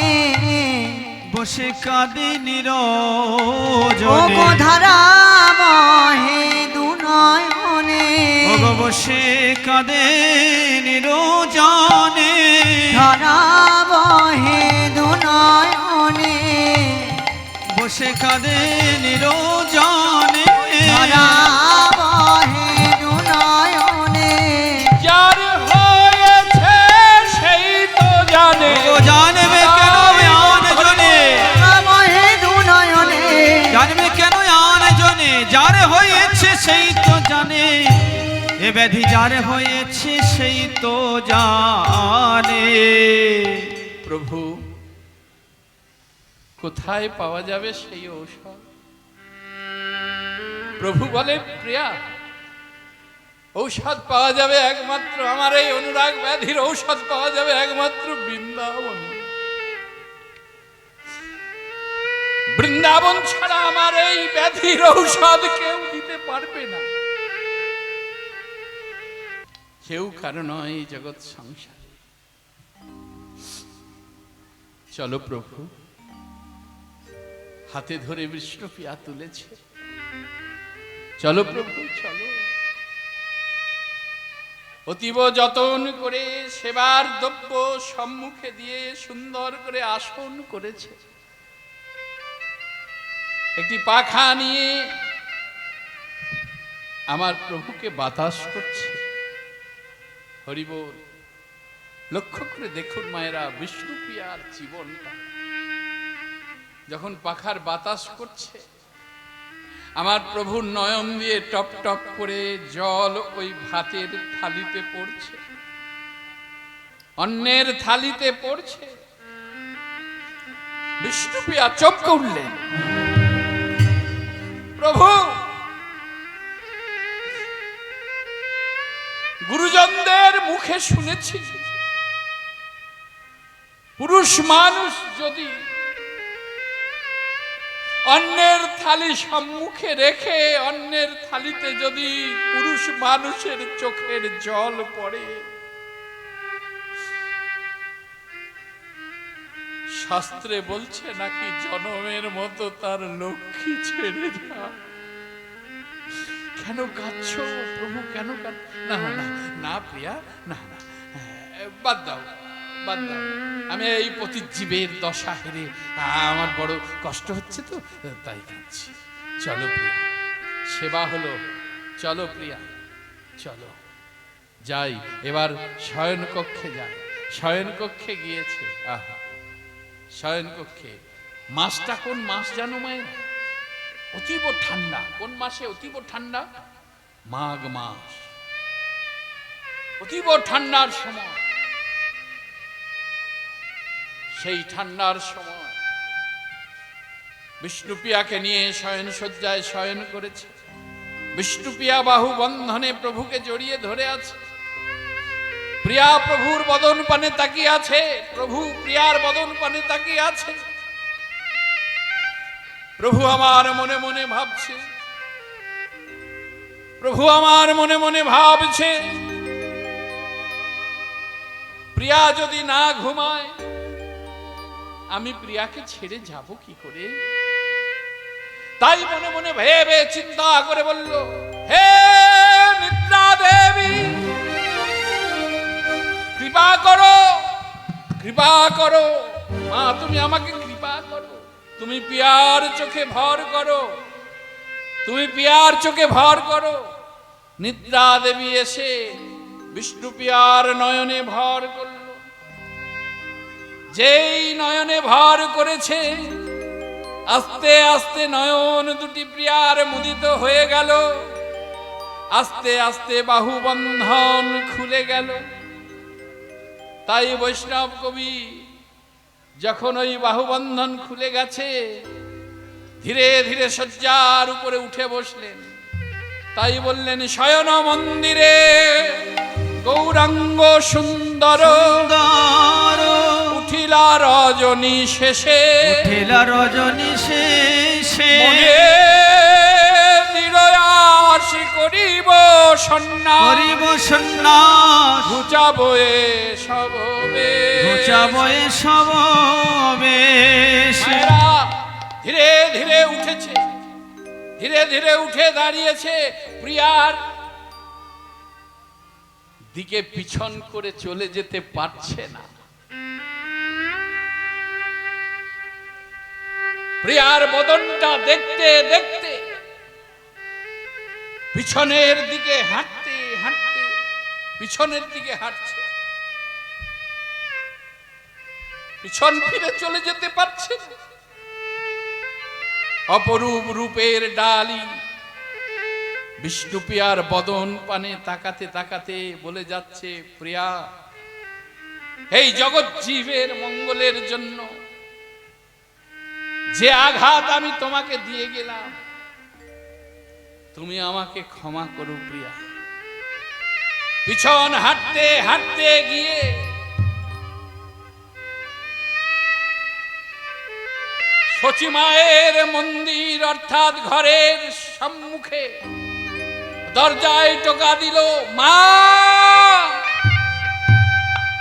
S2: বসে কাঁদে
S3: ও
S2: নিরজনে
S3: গো ধারা বহে দু নয়নে
S2: ওগো বসে কাঁদে নিরজনে
S3: ধারা বহে দু নয়নে
S2: বসে কাঁদে নিরজনে
S3: ধারা বহে দু নয়নে
S1: যার হয়েছে সেই তো জানে
S2: ওগো জানবে কেন আন জনে
S3: ধারা বহে দু নয়নে
S2: জানবে কেন আন জনে যার হয়েছে সেই তো জানে এ ব্যাধি যার হয়েছে সেই তো জানে
S1: প্রভু কোথায় পাওয়া যাবে সেই ঔষধ প্রভু বলে প্রিয়া ঔষধ পাওয়া যাবে একমাত্র আমার এই অনুরাগ ব্যাধির ঔষধ পাওয়া যাবে একমাত্র বৃন্দাবনে বৃন্দাবন ছাড়া আমার এই ব্যাধির ঔষধ কেউ দিতে পারবে না কেউ কারণ নয় এই জগৎ সংসার চলো প্রভু হাতে ধরে বিষ্ণুপ্রিয়া তুলেছে চলো প্রভু চলো অতীব যতন করে সেবার দ্রব্য সম্মুখে দিয়ে সুন্দর করে আসন করেছে একটি পাখা নিয়ে আমার প্রভুকে বাতাস করছে হরিবোল লক্ষ্য করে দেখুন মায়েরা বিষ্ণুপ্রিয়ার জীবনটা যখন পাখার বাতাস করছে আমার প্রভুর নয়ন দিয়ে টপ টপ করে জল ওই ভাতের থালিতে পড়ছে অন্যের থালিতে পড়ছে বিষ্ণুপ্রিয়া চমকে উঠলেন। প্রভু, গুরুজনদের মুখে শুনেছি পুরুষ মানুষ যদি অন্যের থালি সম্মুখে রেখে অন্যের থালিতে যদি পুরুষ মানুষের চোখের জল পড়ে, শাস্ত্রে বলছে নাকি জনমের মতো তার লক্ষ্মী ছেড়ে যা। কেন কাঁদছ প্রভু, কেন না না না প্রিয়া, না না, বাদ দাও বাদ দাও। আমি এই প্রতিজীবের দশা হেরে আমার বড় কষ্ট হচ্ছে তো তাই কাঁদছি। চলো প্রিয়া, সেবা হলো, চলো প্রিয়া চলো যাই। এবার শয়ন কক্ষে যাই। শয়ন কক্ষে গিয়েছে। আহা, শয়ন কক্ষে। মাসটা কোন মাস জানো মায়ের? অতীব ঠান্ডা। কোন মাসে অতীব ঠান্ডা? মাঘ মাস। অতীব ঠান্ডার সময়। সেই ঠান্ডার সময় বিষ্ণুপ্রিয়াকে নিয়ে শয়ন শয্যায় শয়ন করেছে। বিষ্ণুপ্রিয়া বাহু বন্ধনে প্রভুকে জড়িয়ে ধরে আছে। প্রিয়া প্রভুর বদন পানে তাকিয়ে আছে। প্রভু প্রিয়ার বদন পানে তাকিয়ে আছে। প্রভু আমার মনে মনে ভাবছে, প্রভু আমার মনে মনে ভাবছে, প্রিয়া যদি না ঘুমায় আমি প্রিয়াকে ছেড়ে যাব কি করে? তাই মনে মনে ভেবে চিন্তা করে বলল, হে নিদ্রা দেবী, কৃপা করো, কৃপা করো মা, তুমি আমাকে কৃপা করো। তুমি প্রিয়ার চোখে ভর করো, তুমি প্রিয়ার চোখে ভর করো। নিদ্রা দেবী এসে বিষ্ণুপ্রিয়ার নয়নে ভর করল। যেই নয়নে ভর করেছে, আস্তে আস্তে নয়ন দুটি প্রিয়ার মুদিত হয়ে গেল। আস্তে আস্তে বাহু বন্ধন খুলে গেল। তাই বৈষ্ণব কবি যখন ওই বাহুবন্ধন খুলে গেছে, ধীরে ধীরে শয্যার উপরে উঠে বসলেন। তাই বললেন, শয়ন মন্দিরে গৌরাঙ্গ সুন্দর, উঠিলা রজনী শেষে,
S2: উঠিলা রজনী শেষে,
S1: নিরয়াসি করিব সন্ন্যাস,
S2: করিব সন্ন্যাস,
S1: ঘুচাবো এ সবে,
S2: ঘুচাবো এ সবে।
S1: ধীরে ধীরে উঠেছে, ধীরে ধীরে উঠে দাঁড়িয়েছে। প্রিয়ার দিকে পিছন করে চলে যেতে পারছে না। প্রিয়ার বদনটা দেখতে দেখতে পিছনের দিকে হাঁটতে হাঁটতে পিছনের দিকে হাঁটছে। পিছন ফিরে চলে যেতে পারছে না। অপরূপ রূপের ডালি বিষ্ণুপ্রিয়ার বদন পানে তাকাতে তাকাতে বলে যাচ্ছে, প্রিয়া, এই জগৎ জীবের মঙ্গলের জন্য যে আঘাত আমি তোমাকে দিয়ে গেলাম, তুমি আমাকে ক্ষমা করো প্রিয়া। পিছন হাঁটতে হাঁটতে গিয়ে সচী মায়ের মন্দির অর্থাৎ ঘরের সম্মুখে দরজায় টোকা দিল, মা,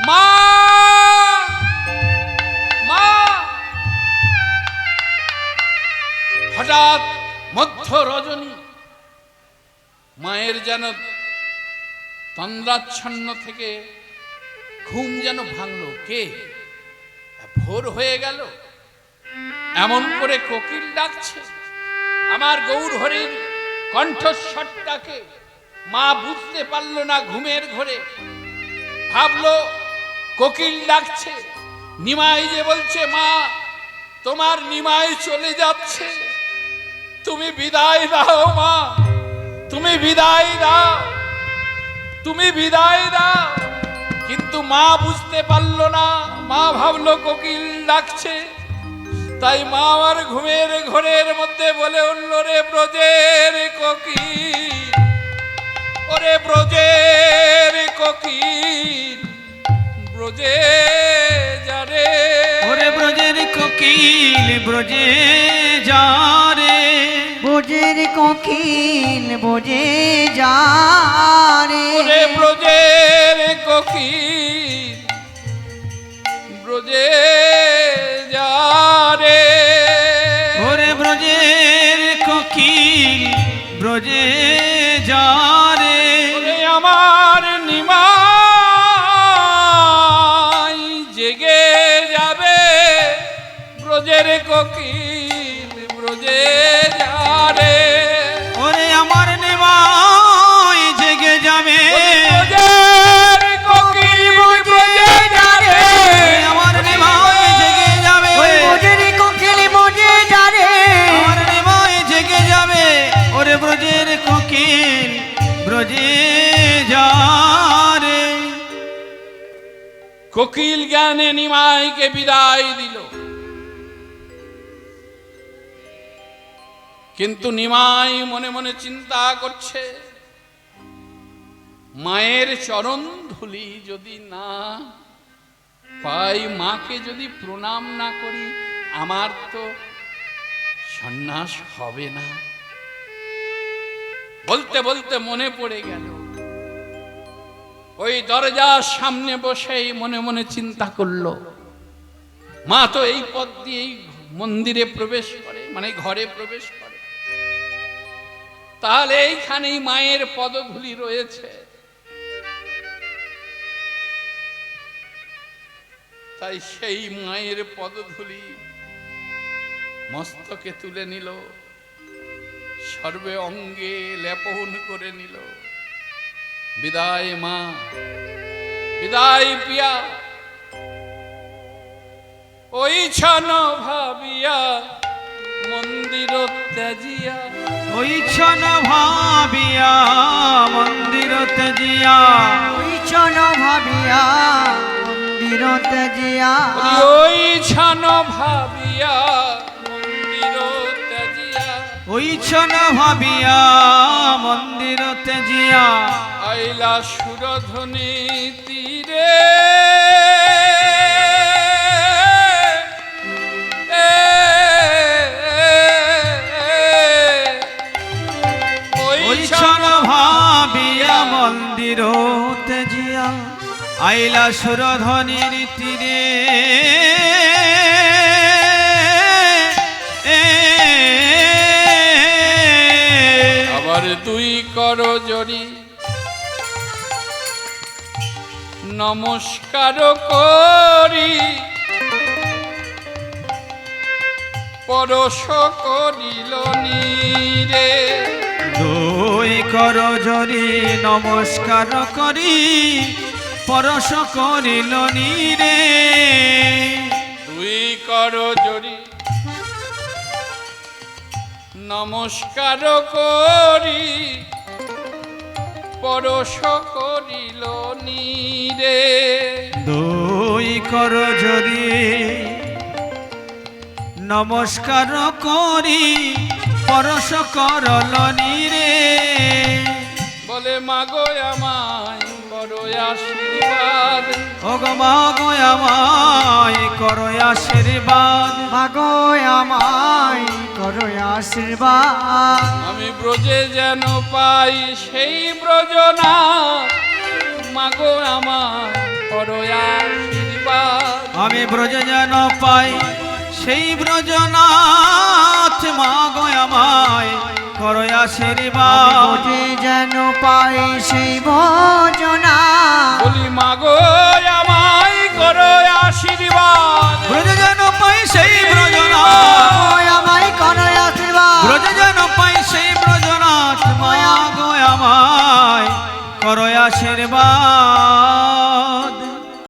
S1: মা, মা। হঠাৎ মধ্য রজনী মায়ের যেন তন্দ্রাচ্ছন্ন থেকে ঘুম যেন ভাঙলো। কে? ভোর হয়ে গেল, এমন করে কোকিল ডাকছে। আমার গৌর হরির কণ্ঠস্বরটাকে মা বুঝতে পারল না ঘুমের ঘোরে। ভাবলো কোকিল ডাকছে। নিমাই যে বলছে, মা, তোমার নিমাই চলে যাচ্ছে, তুমি বিদায় দাও মা, তুমি বিদায় দাও, তুমি বিদায় দাও। কিন্তু মা বুঝতে পারল না। মা ভাবলো কোকিল ডাকছে, তাই মা আমার ঘুমের ঘোরের মধ্যে বলে উঠল, রে ব্রজের কোকিল, ওরে ব্রজের কোকিল, ব্রজে যারে,
S2: ওরে ব্রজের কোকিল ব্রজে যারে,
S3: বোঝের কোকিল বোঝে যা রে,
S1: ওরে ব্রজের কোকিল, ব্রজে যারে,
S2: ওরে ব্রজের কোকিল ব্রজে যারে,
S1: ওরে আমার নিমাই জেগে যাবে, ব্রজের কোকিল ব্রজে যারে,
S2: ওরে আমার নেমাই জেগে যাবে,
S1: ব্রজের কোকিল ব্রজে যারে,
S2: আমার নেমাই জেগে যাবে,
S3: ওই বোঝের কোকিল বোঝে যা রে,
S2: আমার নেমাই জেগে যাবে, ওরে ব্রজের কোকিল ব্রজে যারে।
S1: কোকিল জ্ঞানে নিমাইকে বিদায় দিল, কিন্তু নিমাই মনে মনে চিন্তা করছে, মায়ের চরণ ধুলি যদি না পাই, মাকে যদি প্রণাম না করি, আমার তো সন্ন্যাস হবে না। বলতে বলতে মনে পড়ে গেল, ওই দরজার সামনে বসেই মনে মনে চিন্তা করলো, মা তো এই পথ দিয়েই মন্দিরে প্রবেশ করে, মানে ঘরে প্রবেশ করে, তাহলে এইখানেই মায়ের পদধূলি রয়েছে। তাই সেই মায়ের পদধূলি মস্তকে তুলে নিল, সর্বে অঙ্গে লেপন করে নিল। বিদায় মা, বিদায় পিয়া, ওই ছন ভাবিয়া মন্দির ত্যাজিয়া,
S2: ওই ছন ভাবিয়া মন্দির ত্যাজিয়া,
S3: ওই ছন ভাবিয়া মন্দির ত্যাজিয়া,
S1: ওই ছন ভাবিয়া মন্দির ত্যাজিয়া,
S2: ওই ছন ভাবিয়া মন্দির ত্যাজিয়া,
S1: আইলা সুরধ্বনি তীরে,
S2: ওই ছন ভাবিয়া মন্দির ত্যাজিয়া, আইলা সুরধ্বনির তীরে,
S1: আবার দুই কর জড়ি নমস্কার করি, পরশ করিল নীরে,
S2: দুই কর জরি নমস্কার করি, পরশ করিল নীরে,
S1: দুই কর জড়ি নমস্কার করি, পরশ করিল নীরে,
S2: দুই কর জরি নমস্কার করি, পরশ করল নীরে,
S1: বলে মাগো আমায় বড় আশীর্বাদ,
S2: ওগো মাগো আমায় করো আশীর্বাদ,
S3: মাগো আমায় করো আশীর্বাদ,
S1: আমি ব্রজে যেন পাই সেই ব্রজনা, মাগো আমায় বড় আশীর্বাদ,
S2: আমি ব্রজ যেন পাই সেই ব্রজনাথ, মাগো আমায় করো আশীর্বাদ,
S3: বোঝে যেন পাই সেই ভোজনা,
S1: বলি মাগো আমায় করো আশীর্বাদ,
S2: ব্রজ যেন পাই সেই ব্রজনাথ,
S3: আমায় করো আশীর্বাদ,
S2: ব্রজ যেন পাই সেই ব্রজনাথ, মাগো আমায় করো আশীর্বাদ।